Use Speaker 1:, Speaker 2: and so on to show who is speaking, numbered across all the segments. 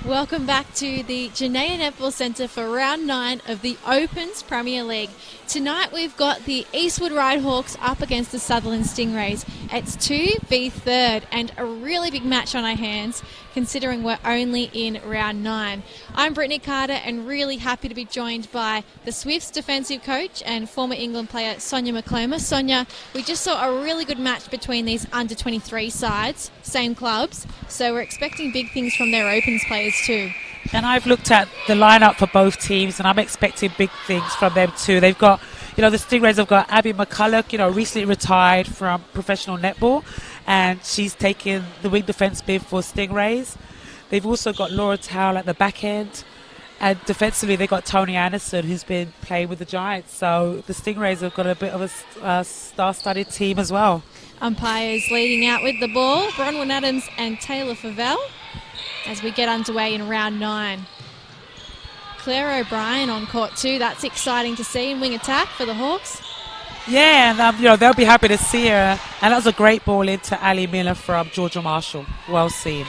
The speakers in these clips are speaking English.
Speaker 1: Welcome back to the Janaea Netball Centre for round 9 of the Opens Premier League. Tonight we've got the Eastwood Ridehawks up against the Sutherland Stingrays. It's 2v3 and a really big match on our hands considering we're only in round 9. I'm Brittany Carter and really happy to be joined by the Swifts defensive coach and former England player Sonia McCloma. Sonia, we just saw a really good match between these under-23 sides, same clubs, so we're expecting big things from their Opens players too.
Speaker 2: And I've looked at the lineup for both teams, and I'm expecting big things from them too. They've got, the Stingrays have got Abby McCulloch, recently retired from professional netball, and she's taken the wing defence bid for Stingrays. They've also got Laura Towle at the back end, and defensively they've got Tony Anderson, who's been playing with the Giants. So the Stingrays have got a bit of a star-studded team as well.
Speaker 1: Umpires leading out with the ball, Bronwyn Adams and Taylor Favell, as we get underway in round 9. Claire O'Brien on court too. That's exciting to see in wing attack for the Hawks.
Speaker 2: Yeah, and they'll be happy to see her. And that was a great ball into Ali Miller from Georgia Marshall. Well seen.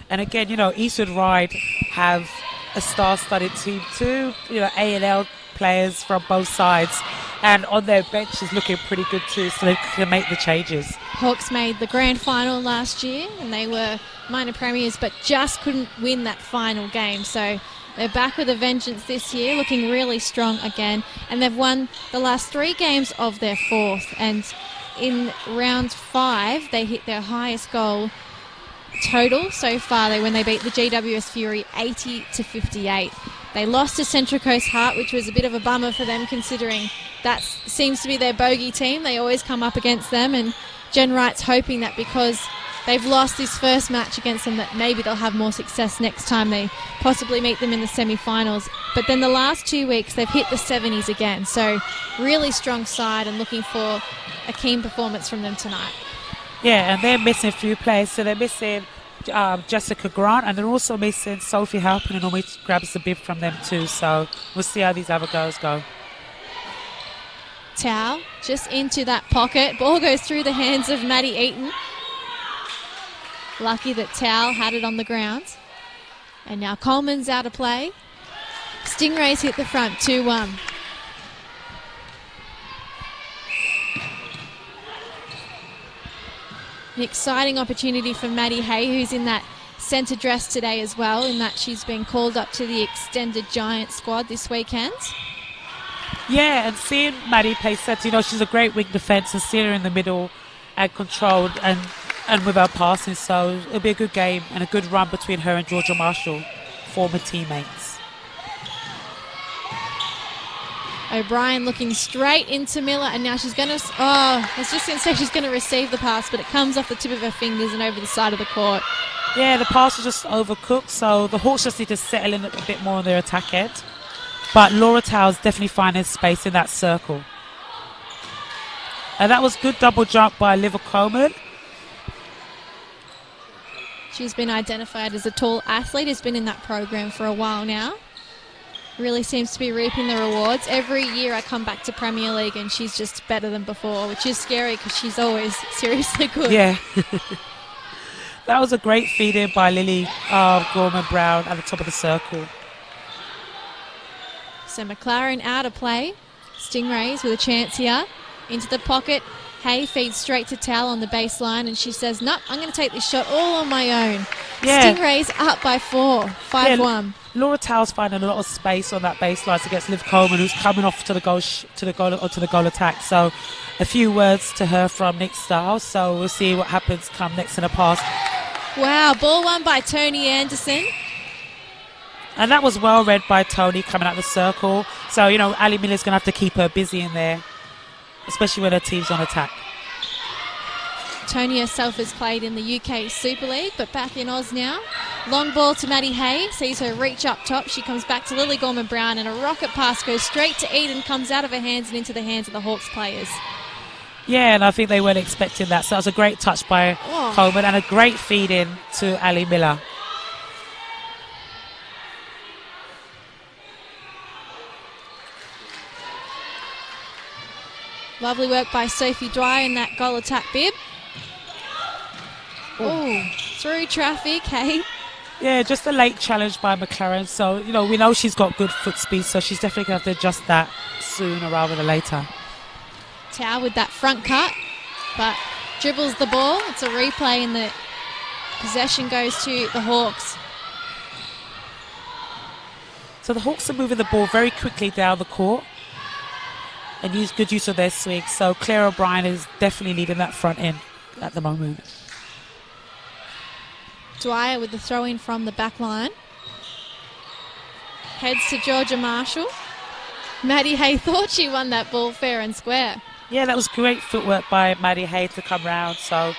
Speaker 2: And again, Eastwood Ride have a star-studded team too. A&L players from both sides. And on their bench is looking pretty good too, so they can make the changes.
Speaker 1: Hawks made the grand final last year and they were minor premiers but just couldn't win that final game. So they're back with a vengeance this year, looking really strong again. And they've won the last 3 games of their 4th. And in round 5, they hit their highest goal total so far when they beat the GWS Fury 80-58. They lost to Central Coast Heart, which was a bit of a bummer for them considering that seems to be their bogey team. They always come up against them, and Jen Wright's hoping that because they've lost this first match against them that maybe they'll have more success next time they possibly meet them in the semi-finals. But then the last 2 weeks they've hit the 70s again, so really strong side and looking for a keen performance from them tonight.
Speaker 2: Yeah, and they're missing a few players, so they're missing Jessica Grant, and they're also missing Sophie Halpin, who normally grabs the bib from them too, so we'll see how these other girls go.
Speaker 1: Towle just into that pocket. Ball goes through the hands of Maddie Eaton. Lucky that Towle had it on the ground. And now Coleman's out of play. Stingrays hit the front 2-1. An exciting opportunity for Maddie Hay, who's in that centre dress today as well, in that she's been called up to the extended Giant squad this weekend.
Speaker 2: Yeah, and seeing Maddie play centre, she's a great wing defence, and seeing her in the middle and controlled and with her passing, so it'll be a good game and a good run between her and Georgia Marshall, former teammates.
Speaker 1: O'Brien looking straight into Miller, and now she's going to... I was just going to say she's going to receive the pass, but it comes off the tip of her fingers and over the side of the court.
Speaker 2: Yeah, the pass was just overcooked, so the Hawks just need to settle in a bit more on their attack end. But Laura Towle's definitely finding space in that circle. And that was good double jump by Liv Coleman.
Speaker 1: She's been identified as a tall athlete, has been in that program for a while now. Really seems to be reaping the rewards. Every year I come back to Premier League and she's just better than before, which is scary because she's always seriously good.
Speaker 2: Yeah. That was a great feed in by Lily Gorman-Brown at the top of the circle.
Speaker 1: So McLaren out of play. Stingrays with a chance here. Into the pocket. Hay feeds straight to Towle on the baseline, and she says, "Nope, I'm going to take this shot all on my own." Yeah. Stingrays up by 4, 5-1.
Speaker 2: Yeah, Laura Towle's finding a lot of space on that baseline against Liv Coleman, who's coming off to the goal attack. So a few words to her from Nick Stiles. So we'll see what happens come next in the pass.
Speaker 1: Wow, ball won by Tony Anderson.
Speaker 2: And that was well read by Tony coming out the circle. So, Ali Miller's going to have to keep her busy in there, especially when her team's on attack.
Speaker 1: Tony herself has played in the UK Super League, but back in Oz now. Long ball to Maddie Hay, sees her reach up top. She comes back to Lily Gorman-Brown, and a rocket pass goes straight to Eden, comes out of her hands and into the hands of the Hawks players.
Speaker 2: Yeah, and I think they weren't expecting that. So that was a great touch by Coleman and a great feed in to Ali Miller.
Speaker 1: Lovely work by Sophie Dwyer in that goal attack bib. Oh, through traffic, hey?
Speaker 2: Yeah, just a late challenge by McLaren. So, we know she's got good foot speed, so she's definitely going to have to adjust that sooner rather than later.
Speaker 1: Tao with that front cut, but dribbles the ball. It's a replay and the possession goes to the Hawks.
Speaker 2: So the Hawks are moving the ball very quickly down the court and use good use of their swing. So Claire O'Brien is definitely leading that front end at the moment.
Speaker 1: Dwyer with the throw in from the back line. Heads to Georgia Marshall. Maddie Hay thought she won that ball fair and square.
Speaker 2: Yeah, that was great footwork by Maddie Hay to come round. So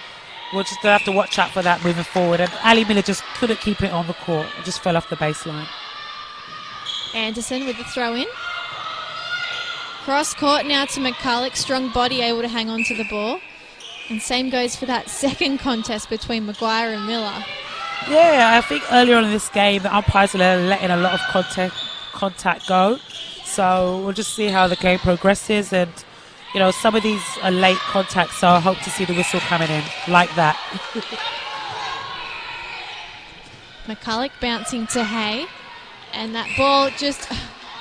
Speaker 2: we'll just have to watch out for that moving forward. And Ali Miller just couldn't keep it on the court. It just fell off the baseline.
Speaker 1: Anderson with the throw in. Cross court now to McCulloch. Strong body able to hang on to the ball. And same goes for that second contest between Maguire and Miller.
Speaker 2: Yeah, I think earlier on in this game, the umpires are letting a lot of contact go. So we'll just see how the game progresses. And, some of these are late contacts, so I hope to see the whistle coming in like that.
Speaker 1: McCulloch bouncing to Hay. And that ball just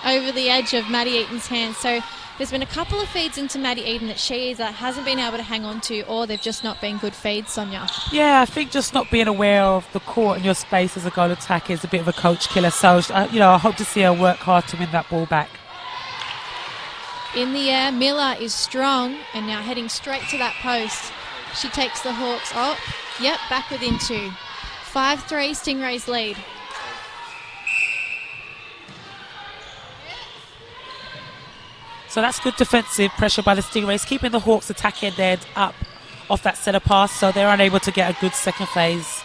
Speaker 1: over the edge of Maddie Eaton's hands. So there's been a couple of feeds into Maddie Eaton that she either hasn't been able to hang on to or they've just not been good feeds, Sonia. Yeah,
Speaker 2: I think just not being aware of the court and your space as a goal attack is a bit of a coach killer. So, I hope to see her work hard to win that ball back.
Speaker 1: In the air, Miller is strong and now heading straight to that post. She takes the Hawks up. Yep, back within 2. 5-3, Stingrays lead.
Speaker 2: So that's good defensive pressure by the Stingrays, keeping the Hawks attacking end up off that centre pass, so they're unable to get a good second phase.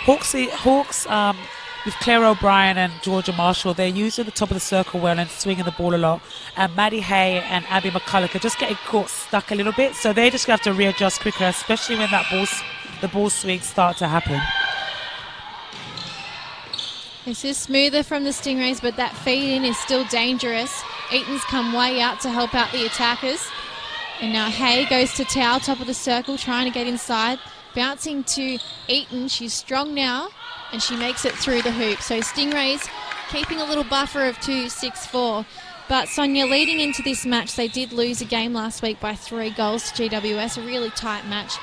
Speaker 2: Hawks with Claire O'Brien and Georgia Marshall, they're using the top of the circle well and swinging the ball a lot. And Maddie Hay and Abby McCulloch are just getting caught stuck a little bit, so they're just going to have to readjust quicker, especially when the ball swings start to happen.
Speaker 1: This is smoother from the Stingrays, but that feed-in is still dangerous. Eaton's come way out to help out the attackers. And now Hay goes to Tao, top of the circle, trying to get inside. Bouncing to Eaton. She's strong now, and she makes it through the hoop. So Stingrays keeping a little buffer of 2-6-4. But Sonia, leading into this match, they did lose a game last week by 3 goals to GWS, a really tight match.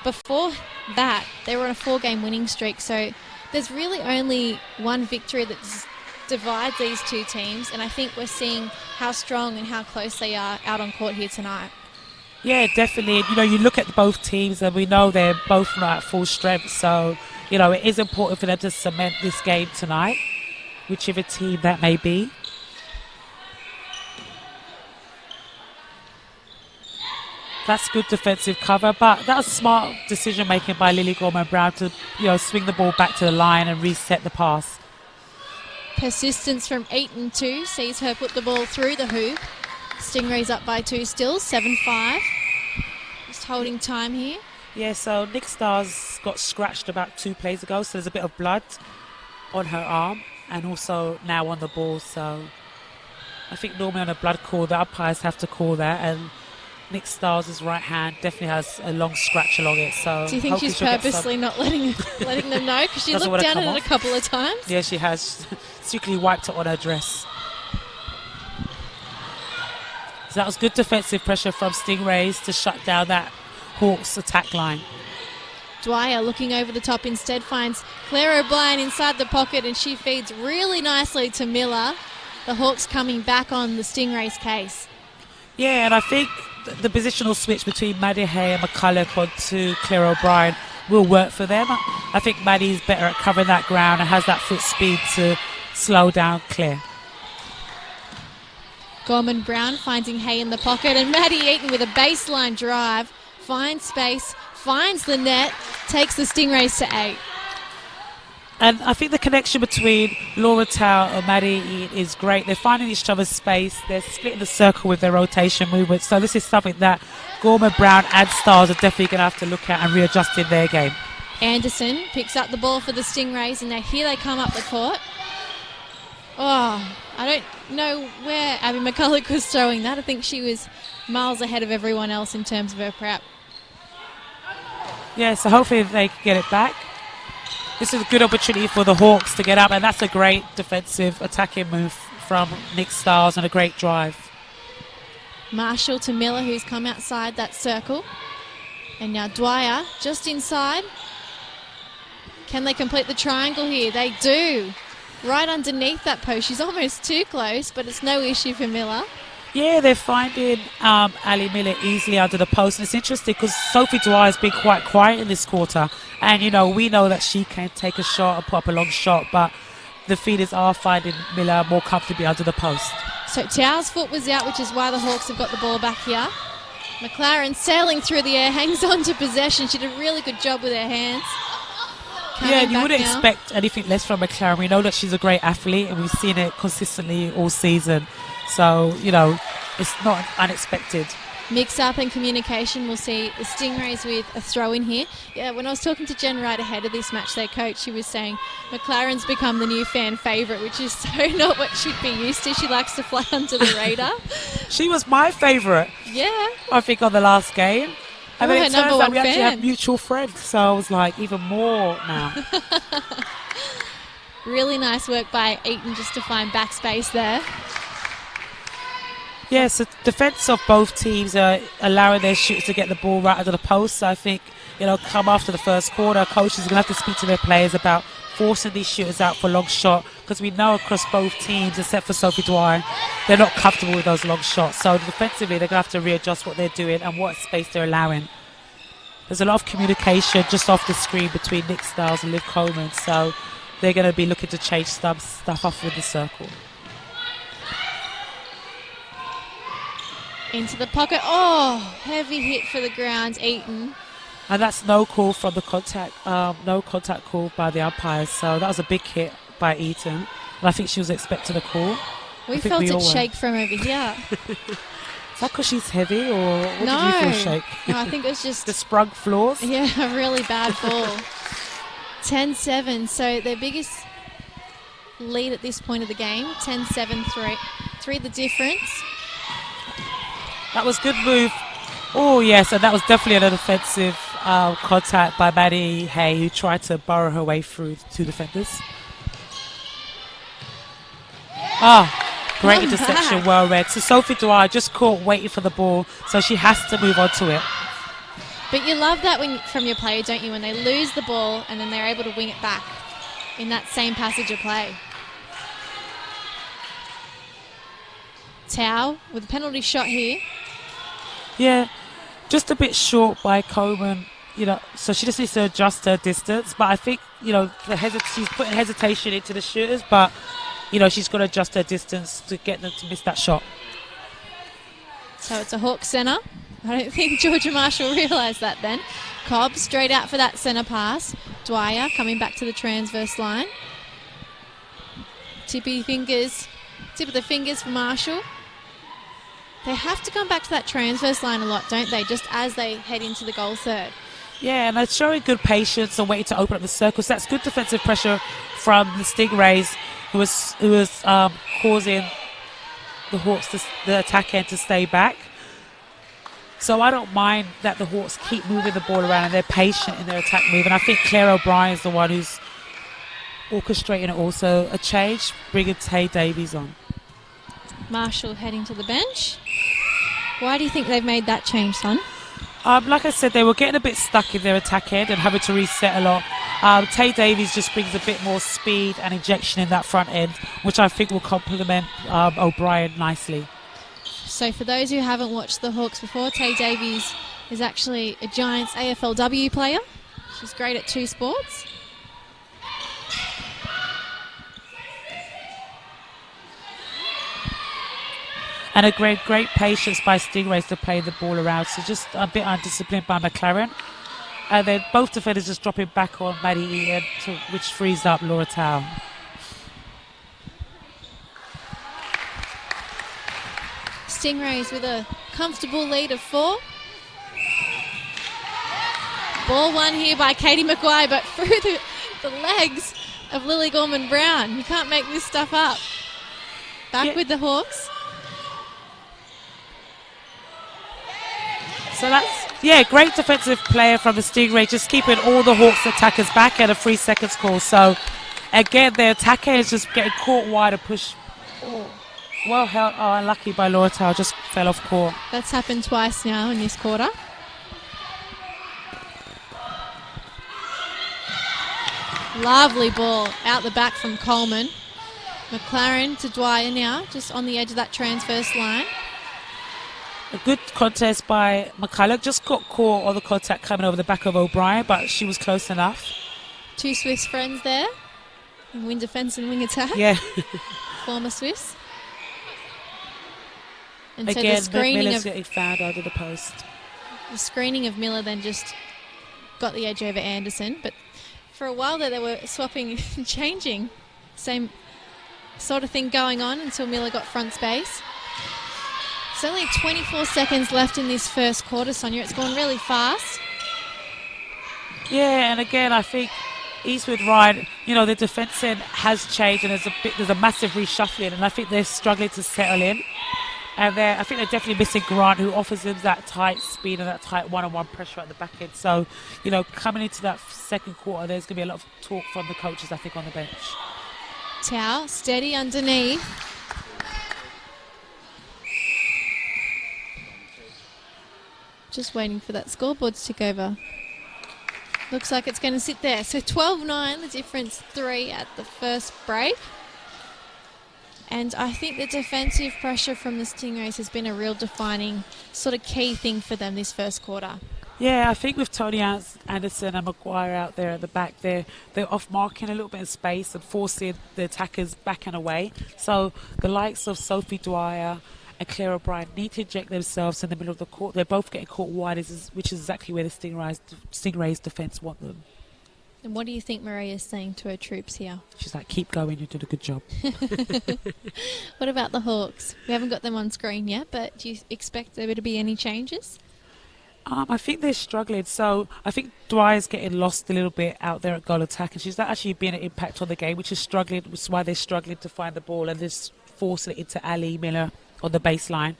Speaker 1: Before that, they were on a 4-game winning streak, so there's really only one victory that divides these two teams, and I think we're seeing how strong and how close they are out on court here tonight.
Speaker 2: Yeah, definitely. You look at both teams and we know they're both not at full strength, so, it is important for them to cement this game tonight, whichever team that may be. That's good defensive cover, but that was smart decision making by Lily Gorman-Brown to, swing the ball back to the line and reset the pass.
Speaker 1: Persistence from Eaton too sees her put the ball through the hoop. Stingrays up by 2 still, 7-5. Just holding time here.
Speaker 2: Yeah, so Nick Stars got scratched about 2 plays ago, so there's a bit of blood on her arm and also now on the ball. So I think normally on a blood call, the umpires have to call that, and Nick Stiles' right hand definitely has a long scratch along it. So
Speaker 1: do you think she's purposely not letting them know? Because she looked down at it a couple of times.
Speaker 2: Yeah, she has. Secretly wiped it on her dress. So that was good defensive pressure from Stingrays to shut down that Hawks attack line.
Speaker 1: Dwyer looking over the top instead finds Claire O'Brien inside the pocket, and she feeds really nicely to Miller. The Hawks coming back on the Stingrays' case.
Speaker 2: Yeah, and I think the positional switch between Maddie Hay and McCulloch onto Claire O'Brien will work for them. I think Maddie's better at covering that ground and has that foot speed to slow down Claire.
Speaker 1: Gorman-Brown finding Hay in the pocket, and Maddie Eaton with a baseline drive, finds space, finds the net, takes the Stingrays to 8.
Speaker 2: And I think the connection between Laura Tao and Maddie Eaton is great. They're finding each other's space. They're splitting the circle with their rotation movements. So this is something that Gorman-Brown and Stars are definitely going to have to look at and readjust in their game.
Speaker 1: Anderson picks up the ball for the Stingrays, and here they come up the court. Oh, I don't know where Abby McCulloch was throwing that. I think she was miles ahead of everyone else in terms of her prep.
Speaker 2: Yeah, so hopefully they can get it back. This is a good opportunity for the Hawks to get up, and that's a great defensive attacking move from Nick Stiles and a great drive.
Speaker 1: Marshall to Miller, who's come outside that circle. And now Dwyer just inside. Can they complete the triangle here? They do. Right underneath that post. She's almost too close, but it's no issue for Miller.
Speaker 2: Yeah, they're finding Ali Miller easily under the post. And it's interesting because Sophie Dwyer has been quite quiet in this quarter. And, we know that she can take a shot and put up a long shot, but the feeders are finding Miller more comfortably under the post.
Speaker 1: So Tao's foot was out, which is why the Hawks have got the ball back here. McLaren sailing through the air, hangs on to possession. She did a really good job with her hands.
Speaker 2: You wouldn't expect anything less from McLaren. We know that she's a great athlete, and we've seen it consistently all season. So, it's not unexpected.
Speaker 1: Mix up and communication. We'll see the Stingrays with a throw in here. Yeah, when I was talking to Jen Wright ahead of this match, their coach, she was saying McLaren's become the new fan favourite, which is so not what she'd be used to. She likes to fly under the radar.
Speaker 2: She was my favourite.
Speaker 1: Yeah.
Speaker 2: I think on the last game. And then it turns out we actually have
Speaker 1: fan.
Speaker 2: mutual friends, so I was like, even more now.
Speaker 1: Really nice work by Eaton just to find backspace there.
Speaker 2: Yeah, so defence of both teams are allowing their shooters to get the ball right under the post. So I think, come after the first quarter, coaches are going to have to speak to their players about forcing these shooters out for long shot, because we know across both teams, except for Sophie Dwyer, they're not comfortable with those long shots. So defensively, they're going to have to readjust what they're doing and what space they're allowing. There's a lot of communication just off the screen between Nick Stiles and Liv Coleman, so they're going to be looking to change stuff off with the circle.
Speaker 1: Into the pocket. Oh, heavy hit for the ground, Eaton.
Speaker 2: And that's no call from the contact, no contact call by the umpires. So that was a big hit by Eaton. And I think she was expecting a call.
Speaker 1: We felt it shake from over here.
Speaker 2: Is that because she's heavy, or what did you feel shake?
Speaker 1: No, I think it was just...
Speaker 2: the sprung floors?
Speaker 1: Yeah, a really bad fall. 10-7, so their biggest lead at this point of the game. 10-7, 3 the difference.
Speaker 2: That was good move. Oh, yes, and that was definitely an offensive contact by Maddie Hay, who tried to burrow her way through two defenders. Great interception, well read. So Sophie Dwyer just caught waiting for the ball, so she has to move on to it.
Speaker 1: But you love that from your player, don't you, when they lose the ball and then they're able to wing it back in that same passage of play. Tao with a penalty shot here.
Speaker 2: Yeah, just a bit short by Coleman, so she just needs to adjust her distance. But I think, she's putting hesitation into the shooters, but, she's got to adjust her distance to get them to miss that shot.
Speaker 1: So it's a Hawk centre. I don't think Georgia Marshall realised that then. Cobb straight out for that centre pass. Dwyer coming back to the transverse line. Tip of the fingers for Marshall. They have to come back to that transverse line a lot, don't they, just as they head into the goal third.
Speaker 2: Yeah, and they're showing good patience and waiting to open up the circles. That's good defensive pressure from the Stingrays, who was causing the Hawks, the attack end, to stay back. So I don't mind that the Hawks keep moving the ball around and they're patient in their attack move. And I think Claire O'Brien is the one who's orchestrating also a change, bringing Tay Davies on.
Speaker 1: Marshall heading to the bench. Why do you think they've made that change, son?
Speaker 2: Like I said, they were getting a bit stuck in their attack end and having to reset a lot. Tay Davies just brings a bit more speed and injection in that front end, which I think will complement O'Brien nicely.
Speaker 1: So for those who haven't watched the Hawks before, Tay Davies is actually a Giants AFLW player. She's great at 2 sports.
Speaker 2: And a great patience by Stingrays to play the ball around. So just a bit undisciplined by McLaren. And then both defenders just dropping back on Maddie Eaton, which frees up Laura Tao.
Speaker 1: Stingrays with a comfortable lead of 4. Ball won here by Katie McGuire, but through the legs of Lily Gorman-Brown. You can't make this stuff up. Back with the Hawks.
Speaker 2: So that's, great defensive player from the Stingray, just keeping all the Hawks attackers back at a 3 seconds call. So again, the attacker is just getting caught wide and pushed. Oh, well held. Oh, unlucky by Laura Tao, just fell off court.
Speaker 1: That's happened twice now in this quarter. Lovely ball out the back from Coleman. McLaren to Dwyer now, just on the edge of that transverse line.
Speaker 2: A good contest by McCulloch. Just got caught on the contact coming over the back of O'Brien, but she was close enough.
Speaker 1: Two Swiss friends there. Wing defence and wing attack.
Speaker 2: Yeah.
Speaker 1: Former Swiss. And
Speaker 2: again,
Speaker 1: so the screening
Speaker 2: Miller's getting found under the post.
Speaker 1: The screening of Miller then just got the edge over Anderson, but for a while there they were swapping and changing. Same sort of thing going on until Miller got front space. It's only 24 seconds left in this first quarter, Sonia. It's gone really fast.
Speaker 2: Yeah, and again, I think Eastwood Ryan, the defence end has changed and there's a massive reshuffling, and I think they're struggling to settle in. And I think they're definitely missing Grant, who offers them that tight speed and that tight one-on-one pressure at the back end. So, coming into that second quarter, there's going to be a lot of talk from the coaches, I think, on the bench.
Speaker 1: Tao, steady underneath. Just waiting for that scoreboard to tick over. Looks like it's going to sit there. So 12-9, the difference 3 at the first break. And I think the defensive pressure from the Stingrays has been a real defining sort of key thing for them this first quarter.
Speaker 2: Yeah, I think with Tony Anderson and Maguire out there at the back, they're off-marking a little bit of space and forcing the attackers back and away. So the likes of Sophie Dwyer and Claire O'Brien need to inject themselves in the middle of the court. They're both getting caught wide, which is exactly where the Stingrays defence want them.
Speaker 1: And what do you think Maria's saying to her troops here?
Speaker 2: She's like, keep going, you did a good job.
Speaker 1: What about the Hawks? We haven't got them on screen yet, but do you expect there to be any changes?
Speaker 2: I think they're struggling. So I think Dwyer's getting lost a little bit out there at goal attack, and she's not actually being an impact on the game, which is why they're struggling to find the ball and just forcing it into Ali Miller on the baseline.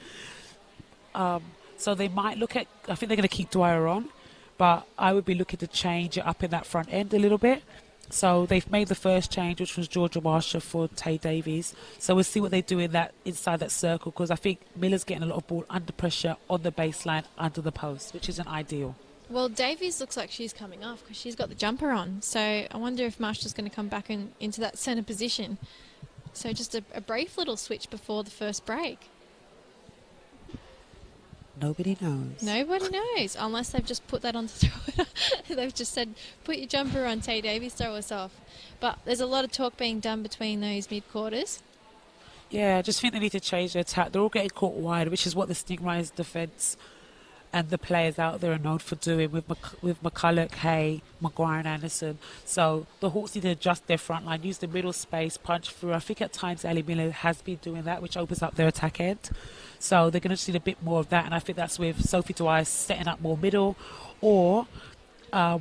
Speaker 2: So they might I think they're going to keep Dwyer on, but I would be looking to change it up in that front end a little bit. So they've made the first change, which was Georgia Marshall for Tay Davies. So we'll see what they do inside that circle, because I think Miller's getting a lot of ball under pressure on the baseline under the post, which isn't ideal.
Speaker 1: Well, Davies looks like she's coming off because she's got the jumper on. So I wonder if Marshall's going to come back into that centre position. So just a brief little switch before the first break.
Speaker 2: Nobody knows.
Speaker 1: Nobody knows, unless they've just put that on the Twitter. They've just said, put your jumper on, Tay Davies, throw us off. But there's a lot of talk being done between those mid-quarters.
Speaker 2: Yeah, I just think they need to change their attack. They're all getting caught wide, which is what the Stingrays defence and the players out there are known for doing with McCulloch, Hay, Maguire and Anderson. So the Hawks need to adjust their front line, use the middle space, punch through. I think at times Ali Miller has been doing that, which opens up their attack end. So they're going to see a bit more of that, and I think that's with Sophie Dwyer setting up more middle, or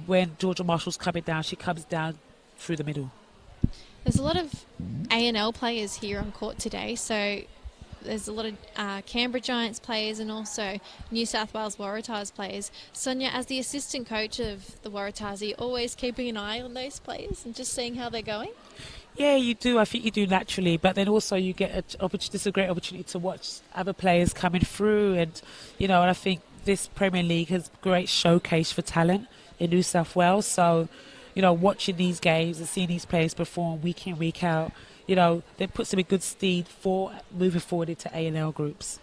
Speaker 2: when Georgia Marshall's coming down, she comes down through the middle.
Speaker 1: There's a lot of A&L players here on court today, so there's a lot of Canberra Giants players and also New South Wales Waratahs players. Sonia, as the assistant coach of the Waratahs, are you always keeping an eye on those players and just seeing how they're going?
Speaker 2: Yeah, you do. I think you do naturally, but then also you get this is a great opportunity to watch other players coming through, and and I think this Premier League has great showcase for talent in New South Wales. So, watching these games and seeing these players perform week in, week out, they put some good steed for moving forward into A&L groups.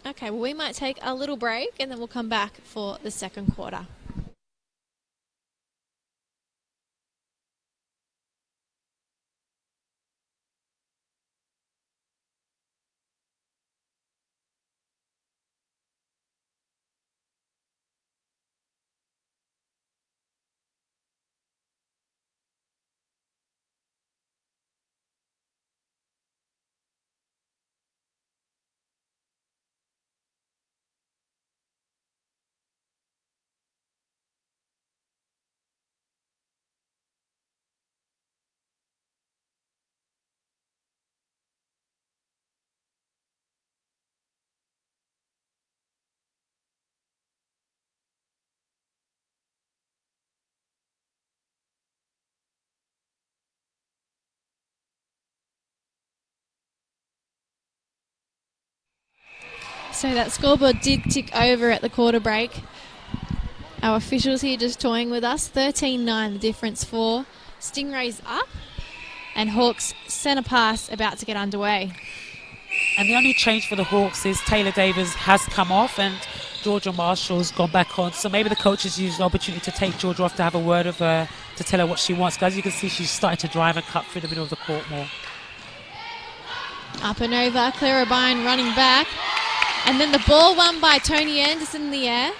Speaker 1: Okay, well, we might take a little break and then we'll come back for the second quarter. So that scoreboard did tick over at the quarter break. Our officials here just toying with us. 13-9 the difference for Stingrays up. And Hawks centre pass about to get underway.
Speaker 2: And the only change for the Hawks is Taylor Davis has come off and Georgia Marshall's gone back on. So maybe the coaches use the opportunity to take Georgia off to have a word with her, to tell her what she wants. Because as you can see, she's starting to drive and cut through the middle of the court more.
Speaker 1: Up and over, Clara Byrne running back. And then the ball won by Tony Anderson in the air.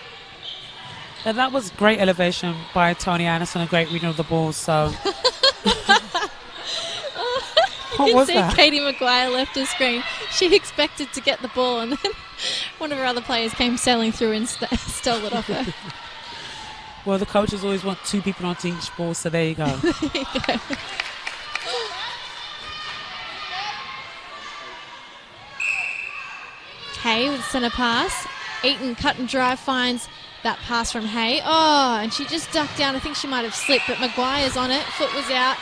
Speaker 2: And that was great elevation by Tony Anderson, a great reading of the ball. So, what was that?
Speaker 1: Katie McGuire left her screen. She expected to get the ball, and then one of her other players came sailing through and stole it off her.
Speaker 2: Well, the coaches always want 2 people onto each ball, so there you go.
Speaker 1: There you go. Hay with centre pass. Eaton cut and drive finds that pass from Hay. Oh, and she just ducked down. I think she might have slipped, but Maguire's on it. Foot was out.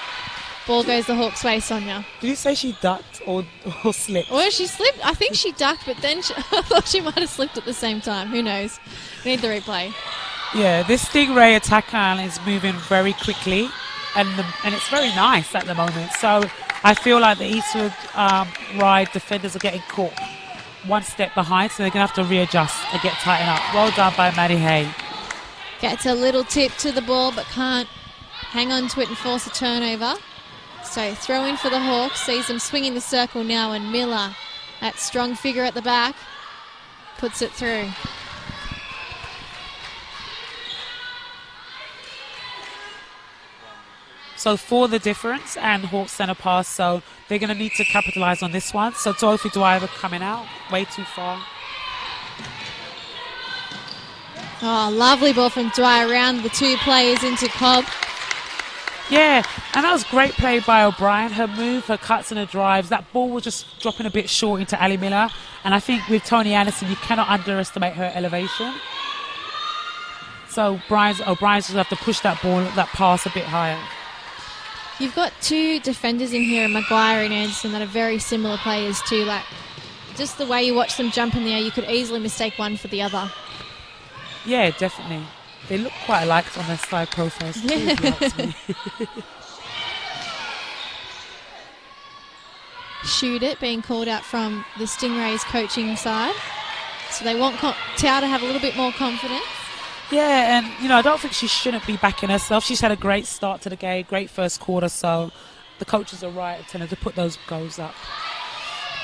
Speaker 1: Ball goes the Hawks' way, Sonia.
Speaker 2: Did you say she ducked or slipped?
Speaker 1: Or she slipped. I think she ducked, but then I thought she might have slipped at the same time. Who knows? We need the replay.
Speaker 2: Yeah, this Stingray attack line is moving very quickly, and it's very nice at the moment. So I feel like the Eastwood Ride defenders are getting caught one step behind, so they're going to have to readjust and get tightened up. Well done by Maddie Hay.
Speaker 1: Gets a little tip to the ball, but can't hang on to it and force a turnover. So throw in for the Hawks. Sees them swinging the circle now, and Miller, that strong figure at the back, puts it through.
Speaker 2: So for the difference and Hawks centre pass, so they're going to need to capitalise on this one. So Dorothy Dwyer coming out way too far.
Speaker 1: Oh, lovely ball from Dwyer around the 2 players into Cobb.
Speaker 2: Yeah, and that was great play by O'Brien. Her move, her cuts and her drives. That ball was just dropping a bit short into Ali Miller. And I think with Tony Anderson, you cannot underestimate her elevation. So O'Brien's just have to push that ball, that pass a bit higher.
Speaker 1: You've got 2 defenders in here, Maguire and Anderson, that are very similar players too. Like, just the way you watch them jump in the air, you could easily mistake one for the other.
Speaker 2: Yeah, definitely. They look quite alike on their side profiles too, if you ask me.
Speaker 1: Shoot it, being called out from the Stingrays coaching side. So they want Tao to have a little bit more confidence.
Speaker 2: Yeah, and, I don't think she shouldn't be backing herself. She's had a great start to the game, great first quarter, so the coaches are right telling her to put those goals up.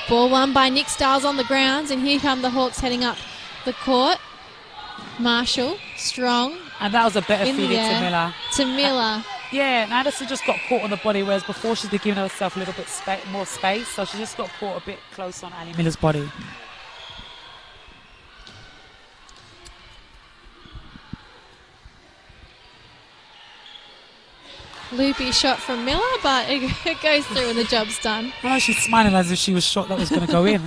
Speaker 1: Ball won by Nick Stiles on the grounds, and here come the Hawks heading up the court. Marshall, strong.
Speaker 2: And that was a better feeding to Miller.
Speaker 1: To Miller.
Speaker 2: Yeah, and Anderson just got caught on the body, whereas before she's been giving herself a little bit more space, so she just got caught a bit close on Ali Miller's body.
Speaker 1: Loopy shot from Miller, but it goes through and the job's done.
Speaker 2: I know she's smiling as if she was shot that was going to go in.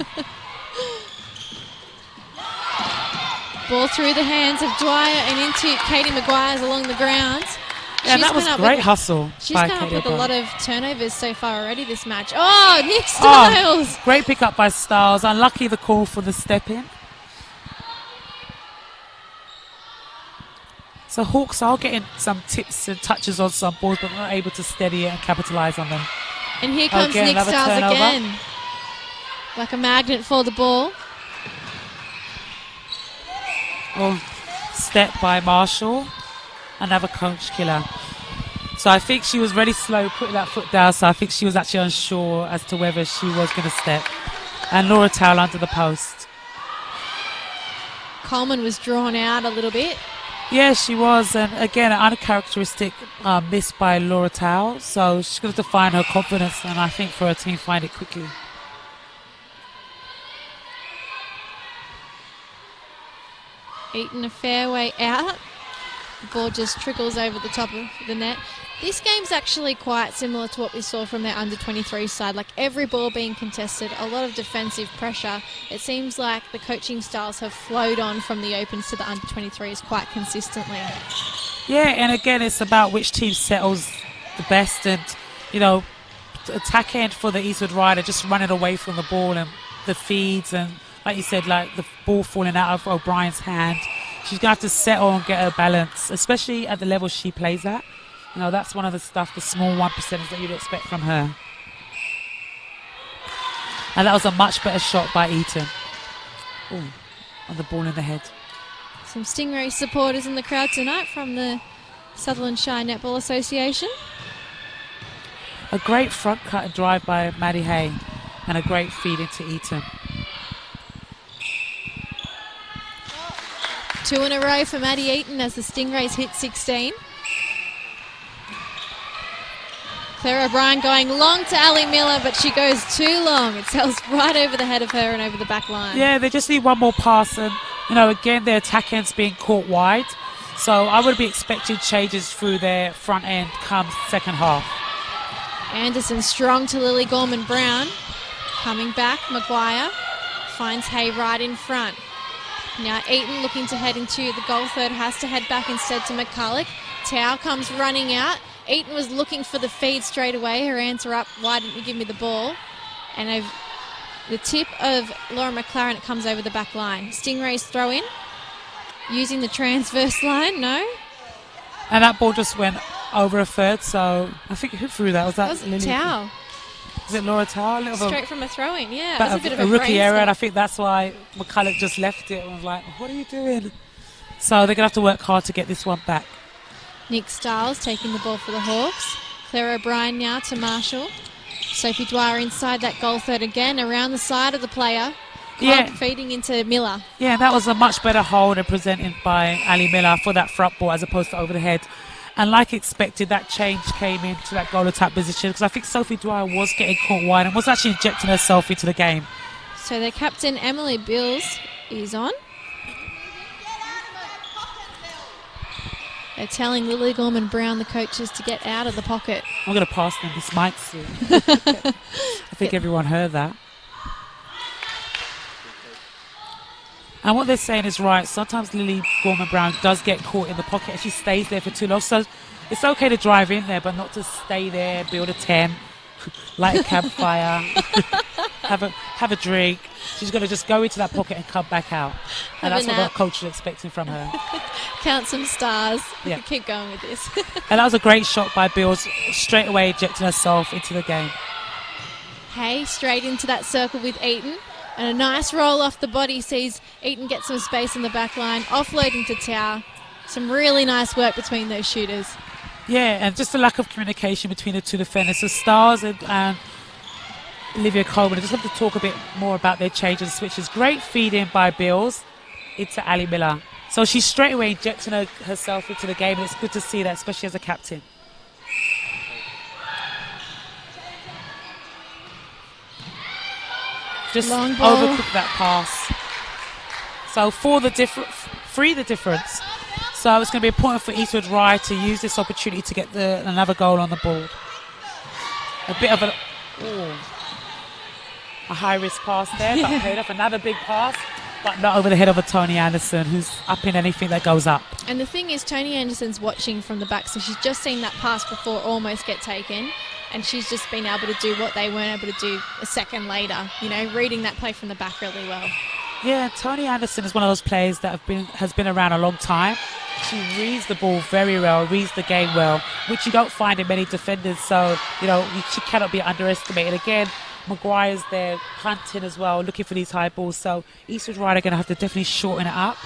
Speaker 1: Ball through the hands of Dwyer and into Katie Maguire's along the ground.
Speaker 2: Yeah, that was great hustle.
Speaker 1: She's come up with a lot of turnovers so far already this match. Oh, Nick Stiles!
Speaker 2: Oh, great pick up by Stiles. Unlucky the call for the step in. So Hawks are getting some tips and touches on some balls, but not able to steady it and capitalise on them.
Speaker 1: And here comes Nick Stiles again. Like a magnet for the ball.
Speaker 2: Oh, step by Marshall. Another coach killer. So I think she was really slow putting that foot down, so I think she was actually unsure as to whether she was going to step. And Laura Towell under the post.
Speaker 1: Coleman was drawn out a little bit.
Speaker 2: Yeah, she was. And again, an uncharacteristic miss by Laura Towell. So she's going to find her confidence, and I think for her team, find it quickly.
Speaker 1: Eaton a fairway out. The ball just trickles over the top of the net. This game's actually quite similar to what we saw from their under-23 side. Like every ball being contested, a lot of defensive pressure. It seems like the coaching styles have flowed on from the Opens to the under-23s quite consistently.
Speaker 2: Yeah, and again, it's about which team settles the best. And, attack end for the Eastwood Rider, just running away from the ball and the feeds. And like you said, like the ball falling out of O'Brien's hand. She's going to have to settle and get her balance, especially at the level she plays at. You know, that's one of the stuff, the small 1% that you'd expect from her. And that was a much better shot by Eaton. Ooh, on the ball in the head.
Speaker 1: Some Stingray supporters in the crowd tonight from the Sutherland Shire Netball Association.
Speaker 2: A great front cut and drive by Maddie Hay and a great feed into Eaton.
Speaker 1: 2 in a row for Maddie Eaton as the Stingrays hit 16. Claire O'Brien going long to Ali Miller, but she goes too long. It sails right over the head of her and over the back line.
Speaker 2: Yeah, they just need one more pass, and you know, again, their attack end's being caught wide. So I would be expecting changes through their front end come second half.
Speaker 1: Anderson strong to Lily Gorman-Brown. Coming back, Maguire finds Hay right in front. Now Eaton looking to head into the goal third, has to head back instead to McCulloch. Tao comes running out. Eaton was looking for the feed straight away. Her hands are up. Why didn't you give me the ball? And the tip of Laura McLaren, it comes over the back line. Stingrays throw in. Using the transverse line, no.
Speaker 2: And that ball just went over a third, so I think who threw that? Was that Lily?
Speaker 1: Tao.
Speaker 2: Is it Laura Tao?
Speaker 1: Straight from a throw-in, yeah. It was a bit of a
Speaker 2: rookie error, and I think that's why McCulloch just left it and was like, what are you doing? So they're going to have to work hard to get this one back.
Speaker 1: Nick Stiles taking the ball for the Hawks. Claire O'Brien now to Marshall. Sophie Dwyer inside that goal third again, around the side of the player. Feeding into Miller.
Speaker 2: Yeah, that was a much better hold and presented by Ali Miller for that front ball as opposed to over the head. And like expected, that change came into that goal attack position because I think Sophie Dwyer was getting caught wide and was actually injecting herself into the game.
Speaker 1: So their captain, Emily Bills, is on. They're telling Lily Gorman-Brown, the coaches, to get out of the pocket.
Speaker 2: I'm going to pass them this mic soon. I think everyone heard that. And what they're saying is right. Sometimes Lily Gorman-Brown does get caught in the pocket and she stays there for too long. So it's okay to drive in there, but not to stay there, build a tent, light a campfire, have a drink. She's got to just go into that pocket and come back out. And that's what the coach is expecting from her.
Speaker 1: Count some stars.
Speaker 2: Yeah.
Speaker 1: Keep going with this.
Speaker 2: And that was a great shot by Bills, straight away injecting herself into the game.
Speaker 1: Hay straight into that circle with Eaton. And a nice roll off the body sees Eaton get some space in the back line, offloading to Tao. Some really nice work between those shooters.
Speaker 2: Yeah, and just a lack of communication between the two defenders. So Stars and Olivia Coleman, I just have to talk a bit more about their change and switches. Great feed in by Bills into Ali Miller. So she's straight away injecting herself into the game, and it's good to see that, especially as a captain. Just overcooked that pass. So free the difference. So it's going to be important for Eastwood Rye to use this opportunity to get another goal on the board. A bit of a high-risk pass there, but paid off. Another big pass, but not over the head of a Tony Anderson, who's up in anything that goes up.
Speaker 1: And the thing is, Tony Anderson's watching from the back, so she's just seen that pass before almost get taken. And she's just been able to do what they weren't able to do a second later, you know, reading that play from the back really well. Yeah,
Speaker 2: Tony Anderson is one of those players that has been around a long time. She reads the ball very well, reads the game well, which you don't find in many defenders. So, you know, she cannot be underestimated. Again, Maguire's there hunting as well, looking for these high balls. So Eastwood Ride are going to have to definitely shorten it up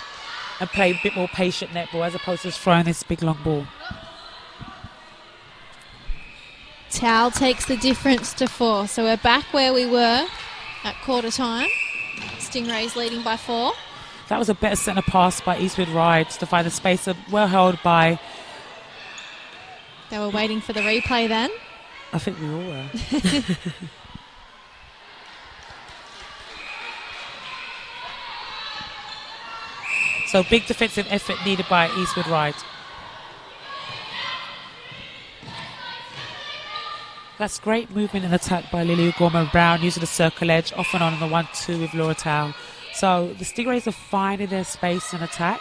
Speaker 2: and play a bit more patient netball as opposed to just throwing this big long ball.
Speaker 1: Towel takes the difference to 4. So we're back where we were at quarter time. Stingrays leading by 4.
Speaker 2: That was a better centre pass by Eastwood Rides to find the space. Well held by...
Speaker 1: They were waiting for the replay then.
Speaker 2: I think we all were. So big defensive effort needed by Eastwood Ride. That's great movement and attack by Lily Gorman-Brown using the circle edge off and on the 1-2 with Laura Tao. So the Stingrays are finding their space and attack,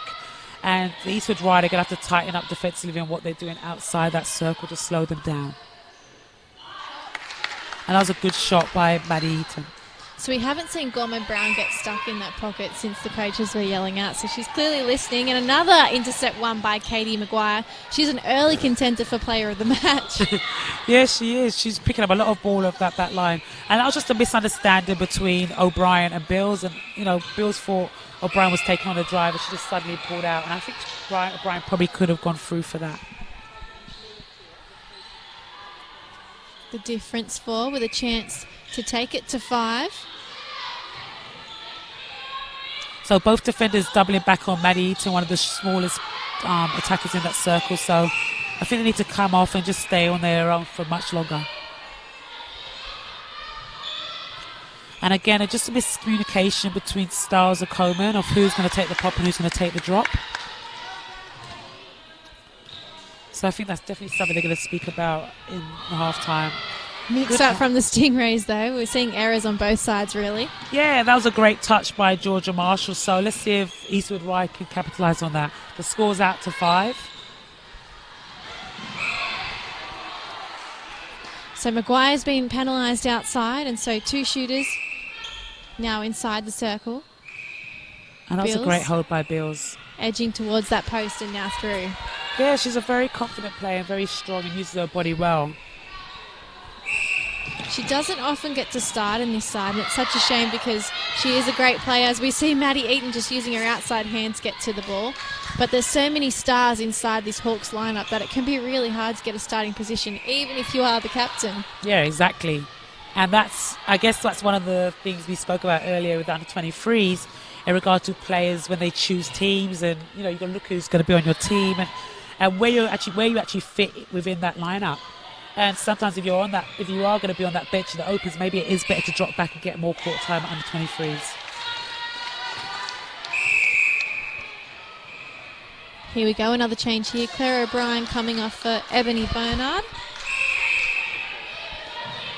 Speaker 2: and the Eastwood Ride are going to have to tighten up defensively on what they're doing outside that circle to slow them down. And that was a good shot by Maddie Eaton.
Speaker 1: So we haven't seen Gorman Brown get stuck in that pocket since the coaches were yelling out. So she's clearly listening. And another intercept won by Katie Maguire. She's an early contender for player of the match.
Speaker 2: Yeah, she is. She's picking up a lot of ball off that line. And that was just a misunderstanding between O'Brien and Bills. And, Bills thought O'Brien was taking on the drive and she just suddenly pulled out. And I think O'Brien probably could have gone through for that.
Speaker 1: The difference 4 with a chance to take it to 5.
Speaker 2: So both defenders doubling back on Maddie Eaton, one of the smallest attackers in that circle. So I think they need to come off and just stay on their own for much longer. And again, just a miscommunication between Styles and Coleman of who's going to take the pop and who's going to take the drop. So I think that's definitely something they're going to speak about in the halftime.
Speaker 1: Mixed up from the Stingrays, though. We're seeing errors on both sides, really.
Speaker 2: Yeah, that was a great touch by Georgia Marshall. So let's see if Eastwood Rye can capitalise on that. The score's out to 5.
Speaker 1: So Maguire's been penalised outside, and so 2 shooters now inside the circle.
Speaker 2: And that was a great hold by Bills.
Speaker 1: Edging towards that post and now through.
Speaker 2: Yeah, she's a very confident player and very strong and uses her body well.
Speaker 1: She doesn't often get to start in this side, and it's such a shame because she is a great player. As we see Maddie Eaton just using her outside hands to get to the ball. But there's so many stars inside this Hawks lineup that it can be really hard to get a starting position, even if you are the captain.
Speaker 2: Yeah, exactly. And I guess that's one of the things we spoke about earlier with the under-23s in regard to players when they choose teams, and you've got to look who's going to be on your team and where you actually fit within that lineup. And sometimes if you are going to be on that bench in the opens, maybe it is better to drop back and get more court time under 23s.
Speaker 1: Here we go, another change here. Claire O'Brien coming off for Ebony Bernard.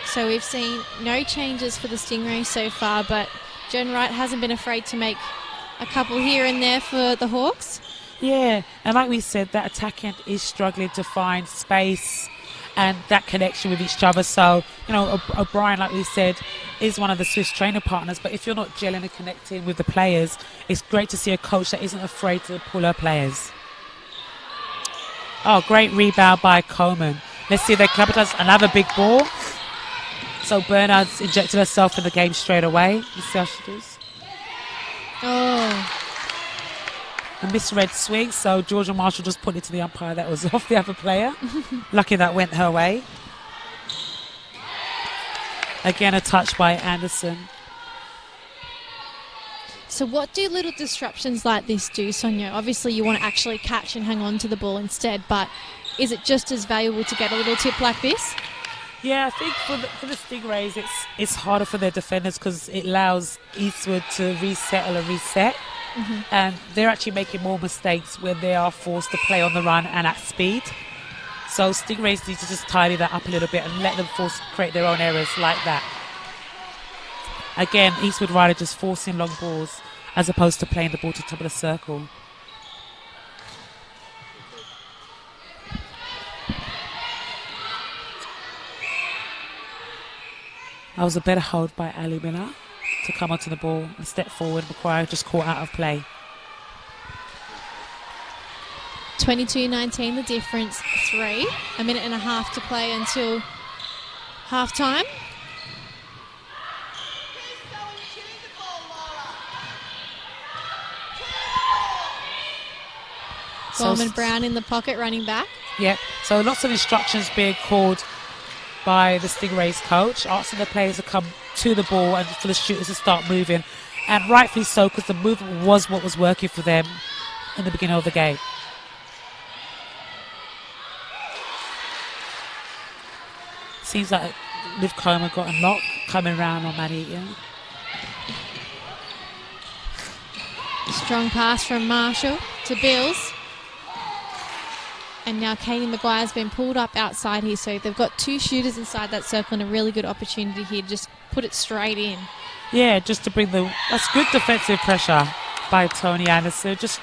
Speaker 1: So we've seen no changes for the Stingrays so far, but Jen Wright hasn't been afraid to make a couple here and there for the Hawks.
Speaker 2: Yeah, and like we said, that attack end is struggling to find space and that connection with each other. So, O'Brien, like we said, is one of the Swiss training partners. But if you're not gelling and connecting with the players, it's great to see a coach that isn't afraid to pull her players. Oh, great rebound by Coleman. Let's see if they capitalize. Another big ball. So Bernard's injected herself in the game straight away. Let's see how she does.
Speaker 1: Oh.
Speaker 2: A misread swing, so Georgia Marshall just put it to the umpire that was off the other player. Lucky that went her way. Again, a touch by Anderson.
Speaker 1: So what do little disruptions like this do, Sonia? Obviously you want to actually catch and hang on to the ball instead, but is it just as valuable to get a little tip like this?
Speaker 2: Yeah, I think for the Stingrays, it's harder for their defenders because it allows Eastwood to resettle and reset. Mm-hmm. And they're actually making more mistakes when they are forced to play on the run and at speed. So Stingrays need to just tidy that up a little bit and let them create their own errors like that. Again, Eastwood Rider just forcing long balls as opposed to playing the ball to the top of the circle. That was a better hold by Ali Miller to come onto the ball and step forward. Macquarie just caught out of play.
Speaker 1: 22-19 the difference, 3. A minute and a half to play until half-time. Gorman Brown in the pocket running back.
Speaker 2: Yep, so lots of instructions being called by the Stingrays coach, asking the players to come to the ball and for the shooters to start moving. And rightfully so, because the movement was what was working for them in the beginning of the game. Seems like Liv Coleman got a knock coming round on Maddie Eaton.
Speaker 1: Strong pass from Marshall to Bills. And now Katie Maguire's been pulled up outside here, so they've got 2 shooters inside that circle and a really good opportunity here to just put it straight in.
Speaker 2: Yeah, just to bring that's good defensive pressure by Tony Anderson. Just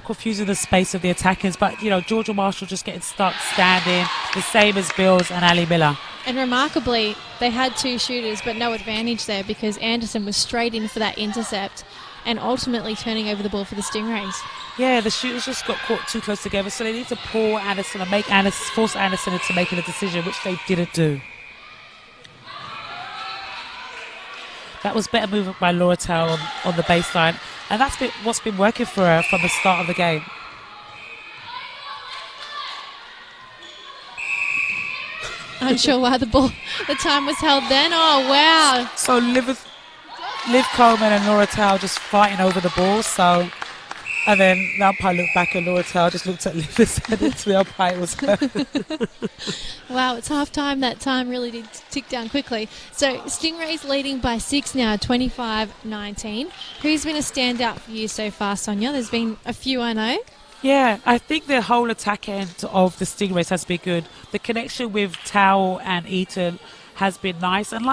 Speaker 2: confusing the space of the attackers. But, Georgia Marshall just getting stuck standing, the same as Bills and Ali Miller.
Speaker 1: And remarkably, they had 2 shooters, but no advantage there because Anderson was straight in for that intercept and ultimately turning over the ball for the Stingrays.
Speaker 2: Yeah, the shooters just got caught too close together, so they need to pull Anderson and force Anderson into making a decision, which they didn't do. That was better movement by Laura Tao on the baseline, and that's what's been working for her from the start of the game.
Speaker 1: Unsure why the time was held then. Oh, wow.
Speaker 2: So Liv Coleman and Laura Tao just fighting over the ball, so... And then the umpire looked back at Laura Tao, just looked at Liv and said it to the umpire. It was her.
Speaker 1: Wow, it's half time. That time really did tick down quickly. So Stingrays leading by 6 now, 25-19. Who's been a standout for you so far, Sonia? There's been a few, I know.
Speaker 2: Yeah, I think the whole attack end of the Stingrays has been good. The connection with Tao and Eaton has been nice. And